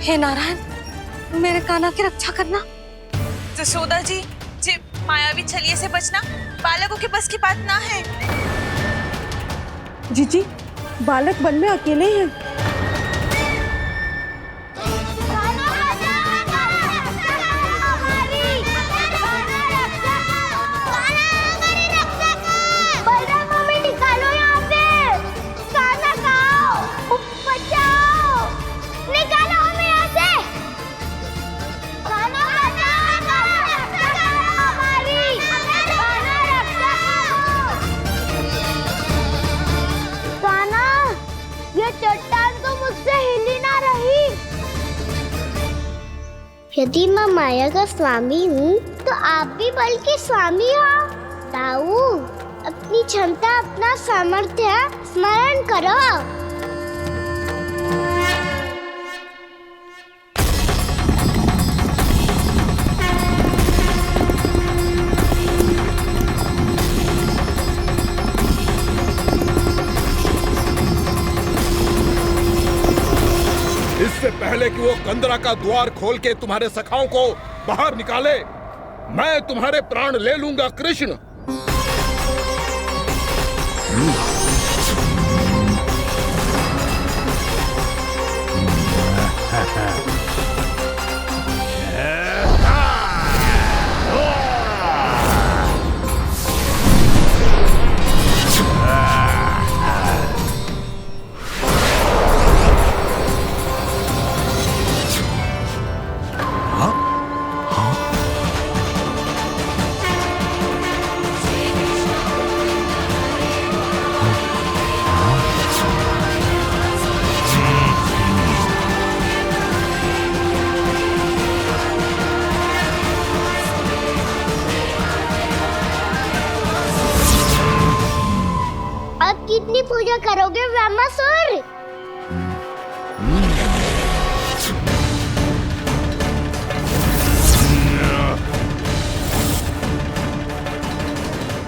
हे नारायण, मेरे कान्हा की रक्षा करना। जसोदा जी, मायावी छलिए से बचना बालकों के बस की बात ना है। जीजी, बालक वन में अकेले हैं। चट्टान तो मुझसे हिल ही ना रही। यदि मैं माया का स्वामी हूँ तो आप भी बल के स्वामी हो। ताऊ, अपनी क्षमता, अपना सामर्थ्य स्मरण करो। इससे पहले कि वो कंदरा का द्वार खोल के तुम्हारे सखाओं को बाहर निकाले, मैं तुम्हारे प्राण ले लूंगा कृष्ण। पूजा करोगे ब्रह्मासुर?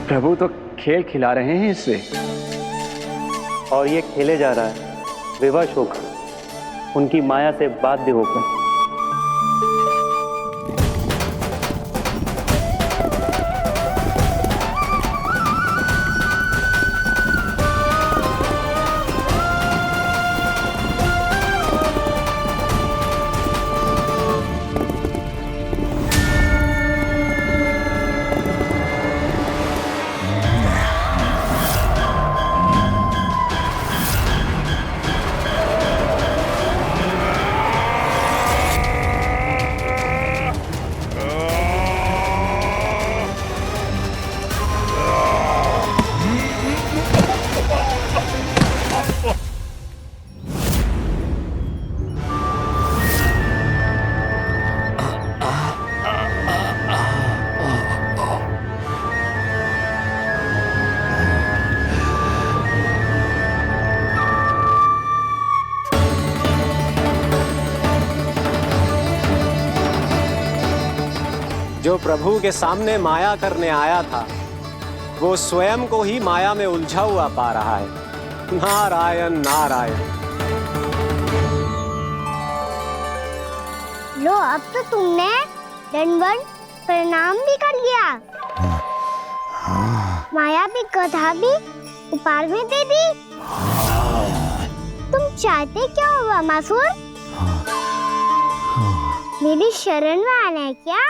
प्रभु तो खेल खिला रहे हैं इससे, और ये खेले जा रहा है विवश होकर, उनकी माया से बाध्य होकर। जो प्रभु के सामने माया करने आया था, वो स्वयं को ही माया में उलझा हुआ पा रहा है। नारायण नारायण। लो, अब तो तुमने दंडवत प्रणाम भी कर लिया, माया भी कथा भी उपहार में दे दी। तुम चाहते क्या हो ब्रह्मासुर? मेरी शरण में आना है क्या?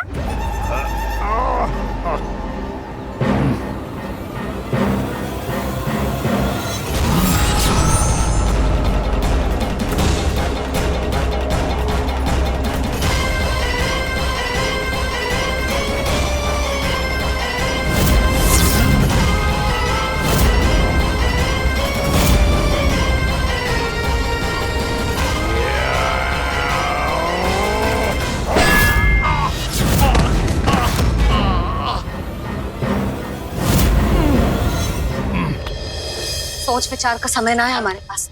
सोच विचार का समय ना है हमारे पास।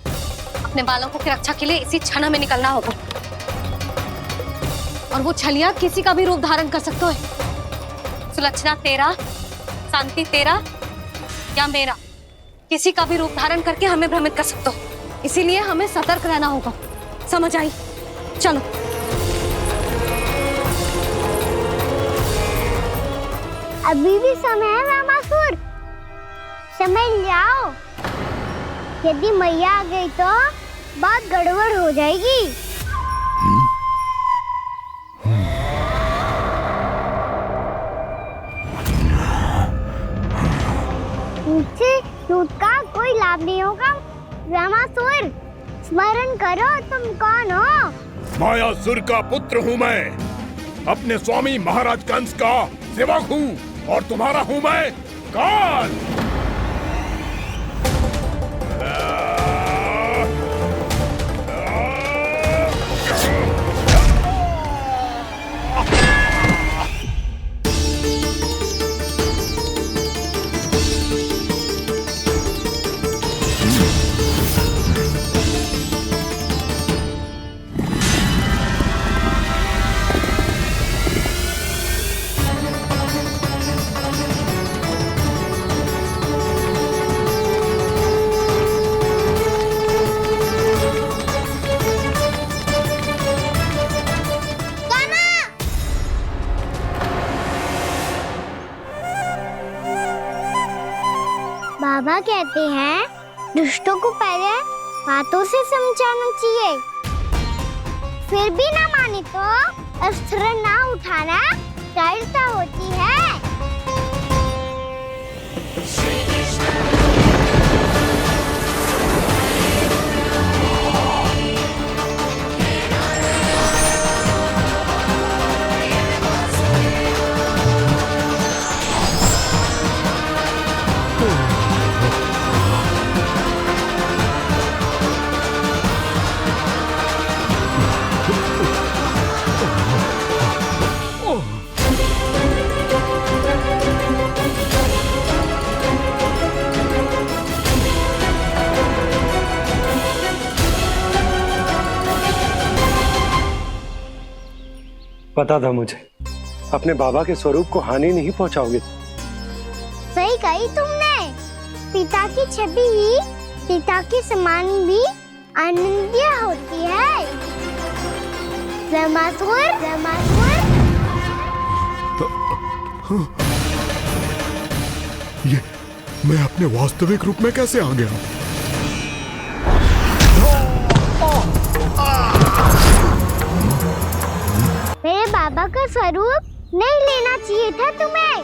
अपने बालकों की रक्षा के लिए इसी क्षण में निकलना होगा। और वो छलिया किसी का भी रूप धारण कर सकते है। सुलक्षणा तेरा, शांति तेरा या मेरा, किसी का भी रूप धारण करके हमें भ्रमित कर सकते हो। इसीलिए हमें सतर्क रहना होगा। समझ आई? चलो। अभी भी समय है ब्रह्मासुर, समझ जाओ। यदि मैया आ गई तो बात गड़बड़ हो जाएगी। मुझसे झूठ का कोई लाभ नहीं होगा। ब्रह्मासुर, स्मरण करो तुम कौन हो। मायासुर का पुत्र हूँ मैं, अपने स्वामी महाराज कंस का सेवक हूँ, और तुम्हारा हूँ मैं काल। बाबा कहते हैं दुष्टों को पहले बातों से समझाना चाहिए, फिर भी ना माने तो अस्त्र ना उठाना दृढ़ता होती है। पता था मुझे, अपने बाबा के स्वरूप को हानि नहीं पहुंचाओगे। सही कही तुमने। पिता की छवि ही पिता के समान भी आनंदीय होती है। ब्रह्मासुर, ब्रह्मासुर। ये मैं अपने वास्तविक रूप में कैसे आ गया? मेरे बाबा का स्वरूप नहीं लेना चाहिए था तुम्हें।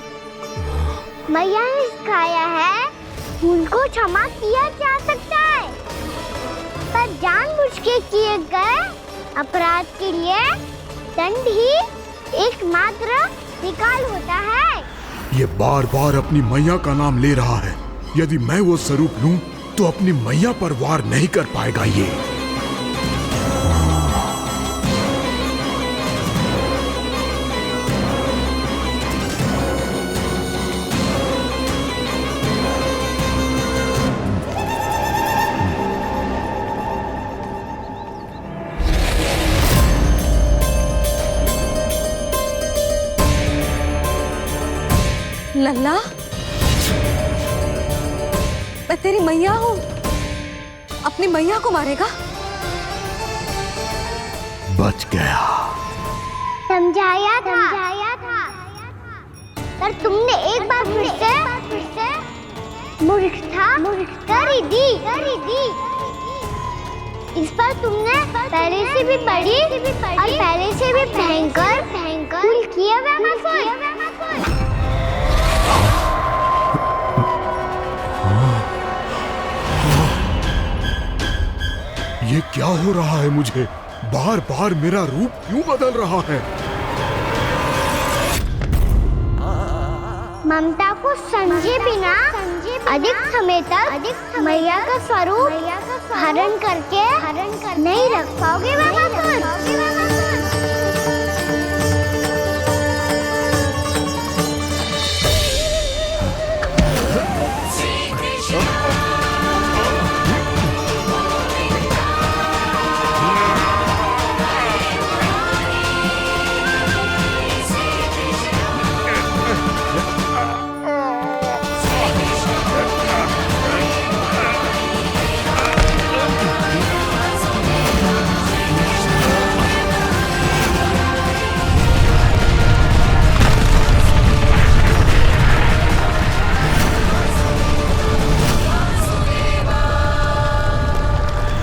मैया ने सिखाया है, भूल को क्षमा किया जा सकता है, पर जानबूझ के किए गए अपराध के लिए दंड ही एकमात्र विकल्प होता है। ये बार बार अपनी मैया का नाम ले रहा है। यदि मैं वो स्वरूप लूं तो अपनी मैया पर वार नहीं कर पाएगा ये। लल्ला, मैं तेरी मैया हूँ, अपनी मैया को मारेगा? बच गया। समझाया था, पर तुमने एक बार फिर से मूर्खता कर ही दी। इस पर तुमने पहले से भी बड़ी और पहले से भी भयंकर भूल किया ब्रह्मासुर। ये क्या हो रहा है मुझे? बार बार मेरा रूप क्यों बदल रहा है? ममता को समझे बिना अधिक समय तक मैया का स्वरूप हरण करके नहीं रख पाओगे ब्रह्मासुर।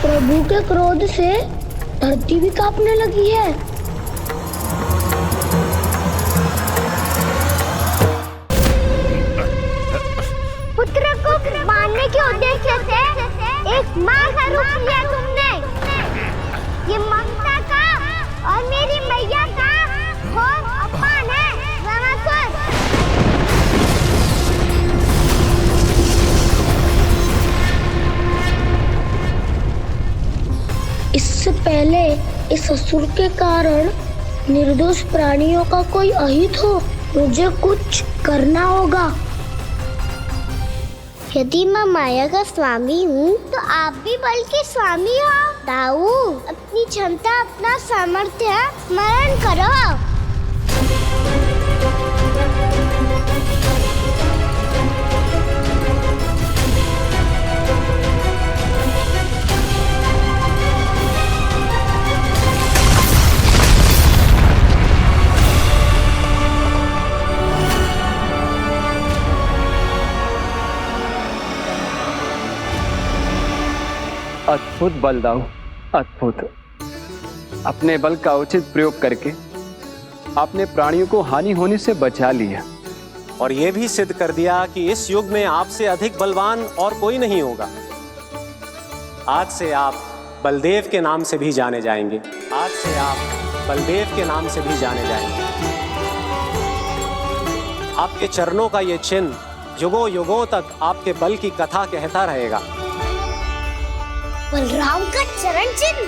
प्रभु के क्रोध से धरती भी कांपने लगी है। पुत्र को मारने के उद्देश्य से एक माँ का रूप लिया तुमने। ये ममता का और मेरी मैया का घोर अपमान है ब्रह्मासुर। इससे पहले इस असुर के कारण निर्दोष प्राणियों का कोई अहित हो, मुझे कुछ करना होगा। यदि मैं माया का स्वामी हूँ तो आप भी बल के स्वामी हो। दाऊ, अपनी क्षमता, अपना सामर्थ्य स्मरण करो। अद्भुत बलदाऊ, अद्भुत। अपने बल का उचित प्रयोग करके आपने प्राणियों को हानि होने से बचा लिया और ये भी सिद्ध कर दिया कि इस युग में आपसे अधिक बलवान और कोई नहीं होगा। आज से आप बलदेव के नाम से भी जाने जाएंगे। आज से आप बलदेव के नाम से भी जाने जाएंगे। आपके चरणों का ये चिन्ह युगों युगों तक आपके बल की कथा कहता रहेगा। बलराम का चरण चिन्ह।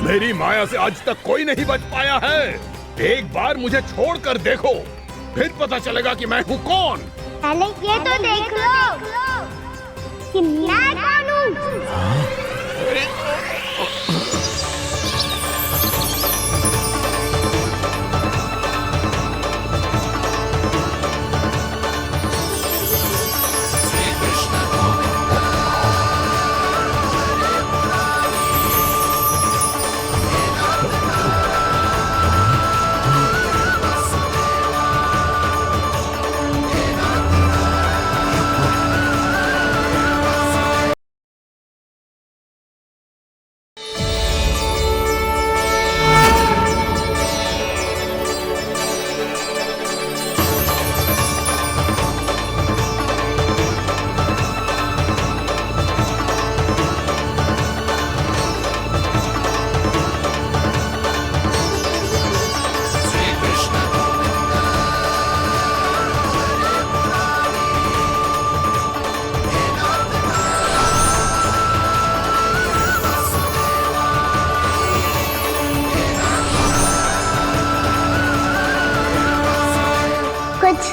मेरी माया से आज तक कोई नहीं बच पाया है। एक बार मुझे छोड़कर देखो, फिर पता चलेगा कि मैं हूँ कौन। पहले ये तो देख लो कि मैं कौन हूँ।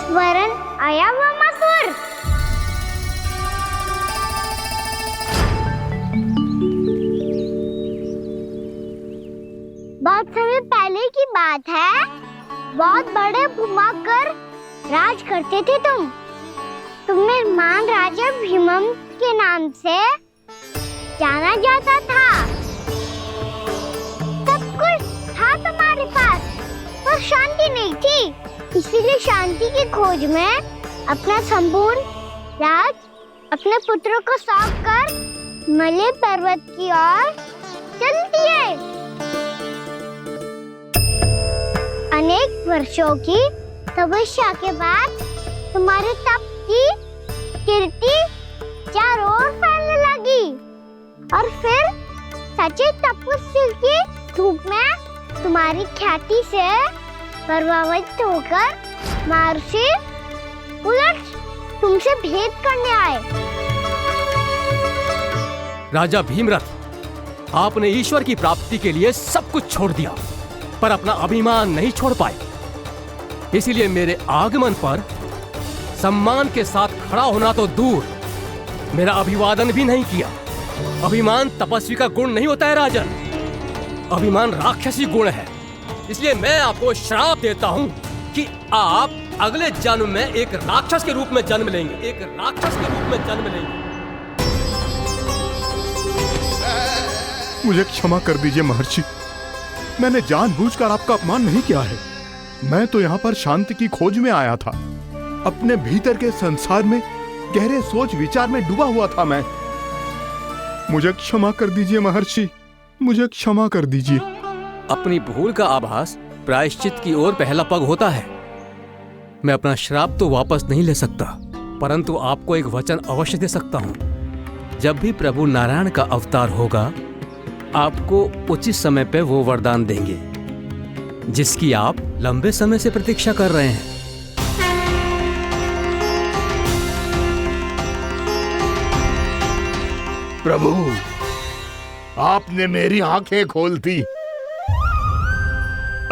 वरन आया हुआ मसूर। बहुत समय पहले की बात है, बहुत बड़े भूमाकर राज करते थे तुम्हें महान राजा भीमम के नाम से जाना जाता था। सब कुछ था तुम्हारे पास, पर शांति नहीं थी। इसीलिए शांति की खोज में अपना संपूर्ण राज अपने पुत्रों को सौंप कर हिमालय पर्वत की ओर चल दिए। अनेक वर्षों की तपस्या के बाद तुम्हारे तप की कीर्ति चारों ओर फैलने लगी और फिर सच्चे तपस्वी के रूप में तुम्हारी ख्याति से प्रभावित होकर महर्षि उलट तुमसे भेंट करने आए। राजा भीमरथ, आपने ईश्वर की प्राप्ति के लिए सब कुछ छोड़ दिया, पर अपना अभिमान नहीं छोड़ पाए। इसीलिए मेरे आगमन पर सम्मान के साथ खड़ा होना तो दूर, मेरा अभिवादन भी नहीं किया। अभिमान तपस्वी का गुण नहीं होता है राजन, अभिमान राक्षसी गुण है। इसलिए मैं आपको श्राप देता हूँ कि आप अगले जन्म में एक राक्षस के रूप में जन्म लेंगे, एक राक्षस के रूप में जन्म लेंगे। मुझे क्षमा कर दीजिए महर्षि, मैंने जानबूझकर आपका अपमान नहीं किया है। मैं तो यहाँ पर शांति की खोज में आया था। अपने भीतर के संसार में गहरे सोच विचार में डूबा हुआ था मैं। मुझे क्षमा कर दीजिए महर्षि, मुझे क्षमा कर दीजिए। अपनी भूल का आभास प्रायश्चित की ओर पहला पग होता है। मैं अपना श्राप तो वापस नहीं ले सकता, परंतु आपको एक वचन अवश्य दे सकता हूँ। जब भी प्रभु नारायण का अवतार होगा, आपको उचित समय पे वो वरदान देंगे जिसकी आप लंबे समय से प्रतीक्षा कर रहे हैं। प्रभु, आपने मेरी आंखें खोल दी।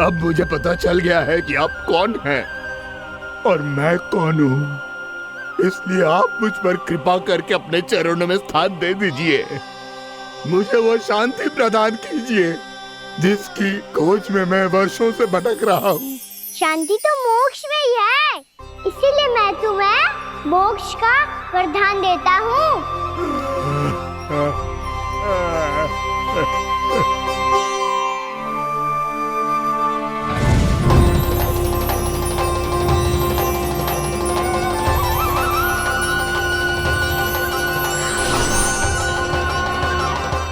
अब मुझे पता चल गया है कि आप कौन हैं और मैं कौन हूँ। इसलिए आप मुझ पर कृपा करके अपने चरणों में स्थान दे दीजिए। मुझे वो शांति प्रदान कीजिए जिसकी खोज में मैं वर्षों से भटक रहा हूँ। शांति तो मोक्ष में ही है, इसीलिए मैं तुम्हें मोक्ष का वरदान देता हूँ।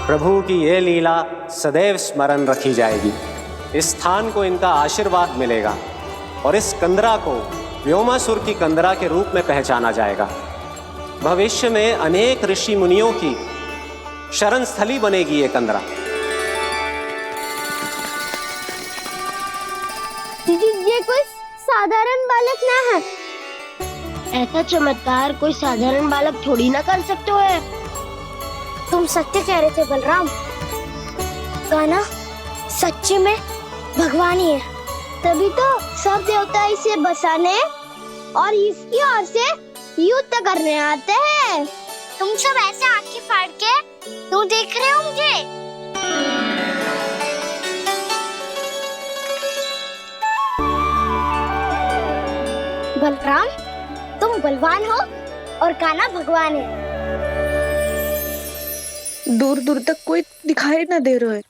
प्रभु की ये लीला सदैव स्मरण रखी जाएगी। इस स्थान को इनका आशीर्वाद मिलेगा और इस कंदरा को व्योमासुर की कंदरा के रूप में पहचाना जाएगा। भविष्य में अनेक ऋषि मुनियों की शरण स्थली बनेगी ये कंदरा। दीदी, ये कोई साधारण बालक ना है। ऐसा चमत्कार कोई साधारण बालक थोड़ी ना कर सकते हो। तुम सत्य कह रहे थे बलराम, गाना सच्चे में भगवान ही है। तभी तो सब देवता इसे बसाने और इसकी ओर से युद्ध करने आते हैं। तुम सब ऐसे आंखें फाड़ के क्यों देख रहे हो मुझे? बलराम, तुम बलवान हो और कान्हा भगवान है। दूर दूर तक कोई दिखाई न दे रहा है,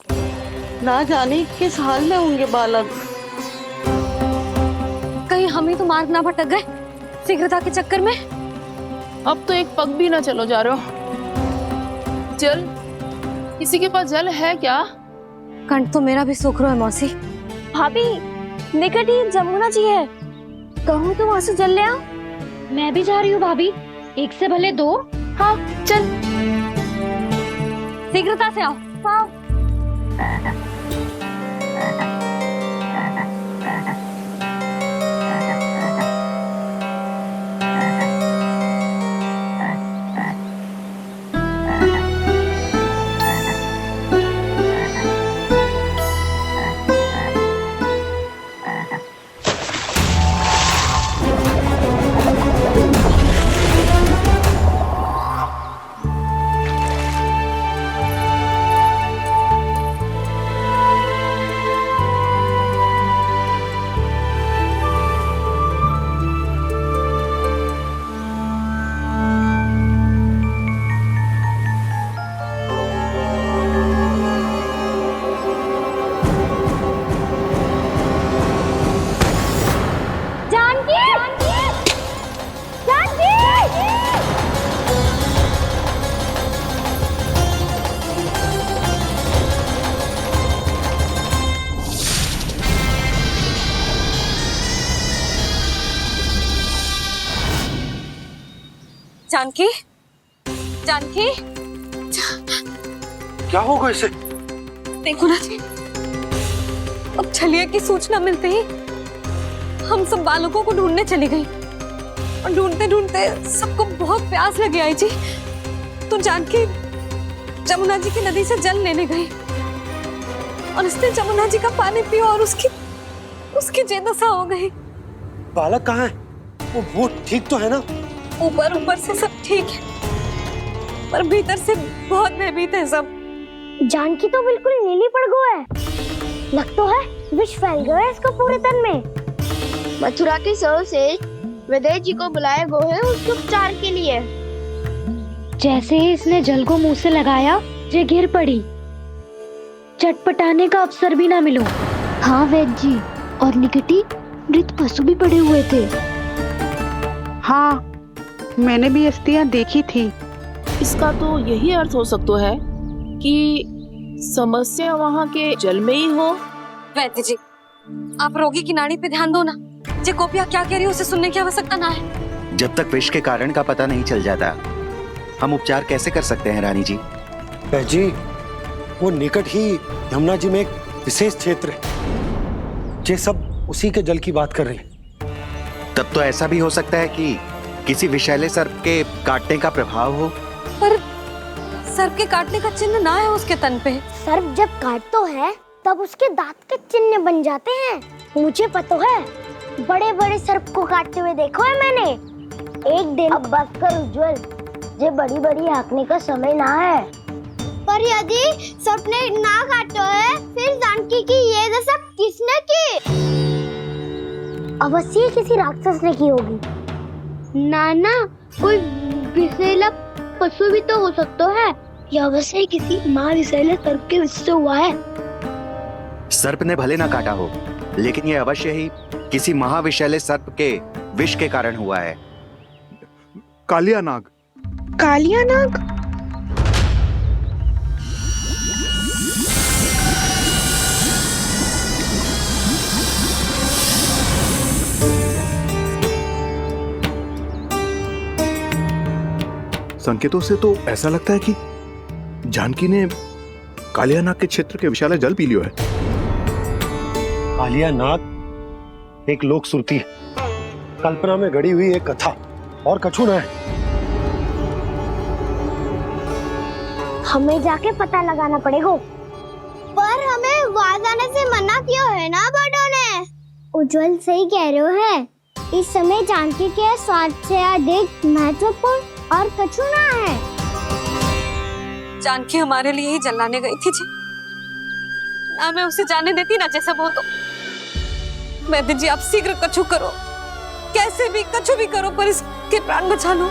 ना जाने किस हाल में होंगे बालक। कहीं हम ही तो मार्ग ना भटक गए शीघ्रता के चक्कर में। अब तो एक पग भी ना चलो जा रहे हो। जल, किसी के पास जल है क्या? कंठ तो मेरा भी सूख रहा है मौसी। भाभी, निकट ही जमुना जी है, कहूँ तो वहाँ से जल ले आओ। मैं भी जा रही हूँ भाभी, एक से भले दो। हाँ चल, शीघ्रता से आओ। हाँ। जानकी, जानकी, क्या होगा इसे? देखो ना जी, अब छलिया की सूचना मिलते ही हम सब बालकों को ढूंढने चली गई और ढूंढते ढूंढते सबको बहुत प्यास लगी आई जी। तो जानकी जमुना जी की नदी से जल लेने गई और उसने जमुना जी का पानी पिया और उसकी जेदशा हो गई। बालक कहाँ है? वो ठीक तो है ना? ऊपर से सब ठीक है, पर भीतर से बहुत भयभीत है सब। जानकी तो बिल्कुल नीली पड़ गई है, लग तो है विष फैल गया है इसको पूरे तन में। मथुरा के सर्वश्रेष्ठ विदेह जी को बुलाया गया है उसके उपचार के लिए। जैसे ही इसने जल को मुंह से लगाया, ये गिर पड़ी। चटपटाने का अवसर भी ना मिलो। हाँ वैद्य जी, और निकटी मृत पशु भी पड़े हुए थे। हाँ, मैंने भी अस्थियां देखी थी। इसका तो यही अर्थ हो सकता है कि समस्या वहाँ के जल में ही हो। वैद्य जी, आप रोगी की नाड़ी पे ध्यान दो ना। जे गोपिया क्या कह रही है उसे सुनने की आवश्यकता ना है। जब तक विष के कारण का पता नहीं चल जाता, हम उपचार कैसे कर सकते हैं रानी जी? जी, वो निकट ही यमुना जी में एक विशेष क्षेत्र है, ये सब उसी के जल की बात कर रही है। तब तो ऐसा भी हो सकता है कि किसी विषैले सर्प के काटने का प्रभाव हो। पर सर्प के काटने का चिन्ह ना है उसके तन पे। सर्प जब काटता है तब उसके दांत के चिन्ह बन जाते हैं। मुझे पता है, बड़े बड़े सर्प को काटते हुए देखो है मैंने। एक दिन अब बस कर उज्जवल, ये बड़ी बड़ी हाँकने का समय ना है। पर यदि सर्प ने ना काटा है, फिर जानकी की ये दशा किसने की? अवश्य किसी राक्षस ने की होगी। नाना, कोई विषैला पशु भी तो हो सकता है, या अवश्य किसी महाविषैले सर्प के विष से हुआ है। सर्प ने भले ना काटा हो, लेकिन ये अवश्य ही किसी महाविषैले सर्प के विष के कारण हुआ है। कालिया नाग। कालिया नाग? संकेतों से तो ऐसा लगता है कि जानकी ने कालिया नाग के क्षेत्र के विशाल जल पी लियो है। कालिया नाग एक लोक श्रुति है, कल्पना में गढ़ी हुई एक कथा, और कछु न है। हमें जाके पता लगाना पड़ेगा। पर हमें वहां जाने से मना किया है ना बड़ों ने। उज्जवल सही कह रहे हो है। इस समय जानकी के स्वाद से अधिक महत्वपूर्ण और कछु ना है। जानकी हमारे लिए ही जलाने गई थी जी। ना मैं उसे जाने देती ना जैसा वो तो। वैद्य जी आप शीघ्र कछु करो, कैसे भी कछु भी करो, पर इसके प्राण बचा लो।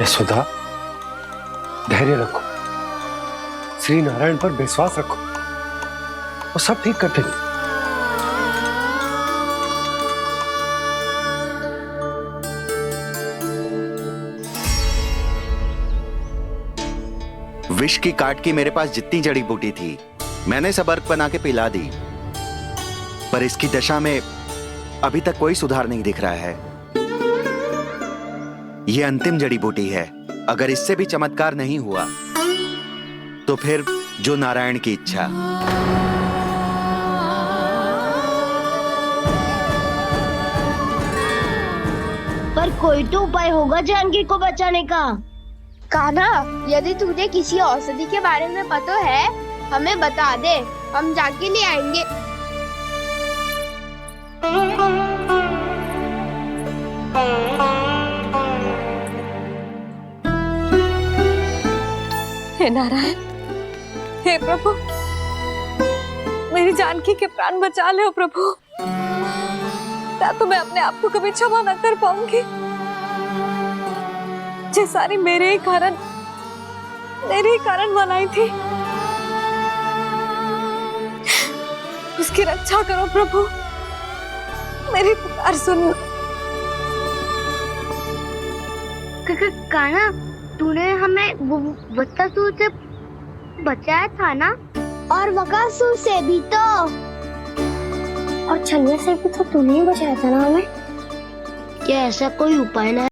यशोदा, धैर्य रखो, श्री नारायण पर विश्वास रखो, वो सब ठीक कर देंगे। विष की काट की मेरे पास जितनी जड़ी बूटी थी मैंने सब अर्क बना के पिला दी, पर इसकी दशा में अभी तक कोई सुधार नहीं दिख रहा है। यह अंतिम जड़ी बूटी है, अगर इससे भी चमत्कार नहीं हुआ तो फिर जो नारायण की इच्छा। पर कोई तो उपाय होगा जानकी को बचाने का। कान्हा, यदि तुझे किसी औषधि के बारे में पता है हमें बता दे, हम जाके ले आएंगे। हे नारायण, हे प्रभु, मेरी जानकी के प्राण बचा ले प्रभु। या तो मैं अपने आप को कभी क्षमा न कर पाऊंगी। ये सारी मेरे ही कारण बनाई थी। उसकी रक्षा करो प्रभु, मेरी पुकार सुनो। कान्हा, तूने हमें वत्सासुर से बचाया था ना? और बकासुर से भी तो। और छलिया से भी तो तूने ही बचाया था ना हमें। क्या ऐसा कोई उपाय ना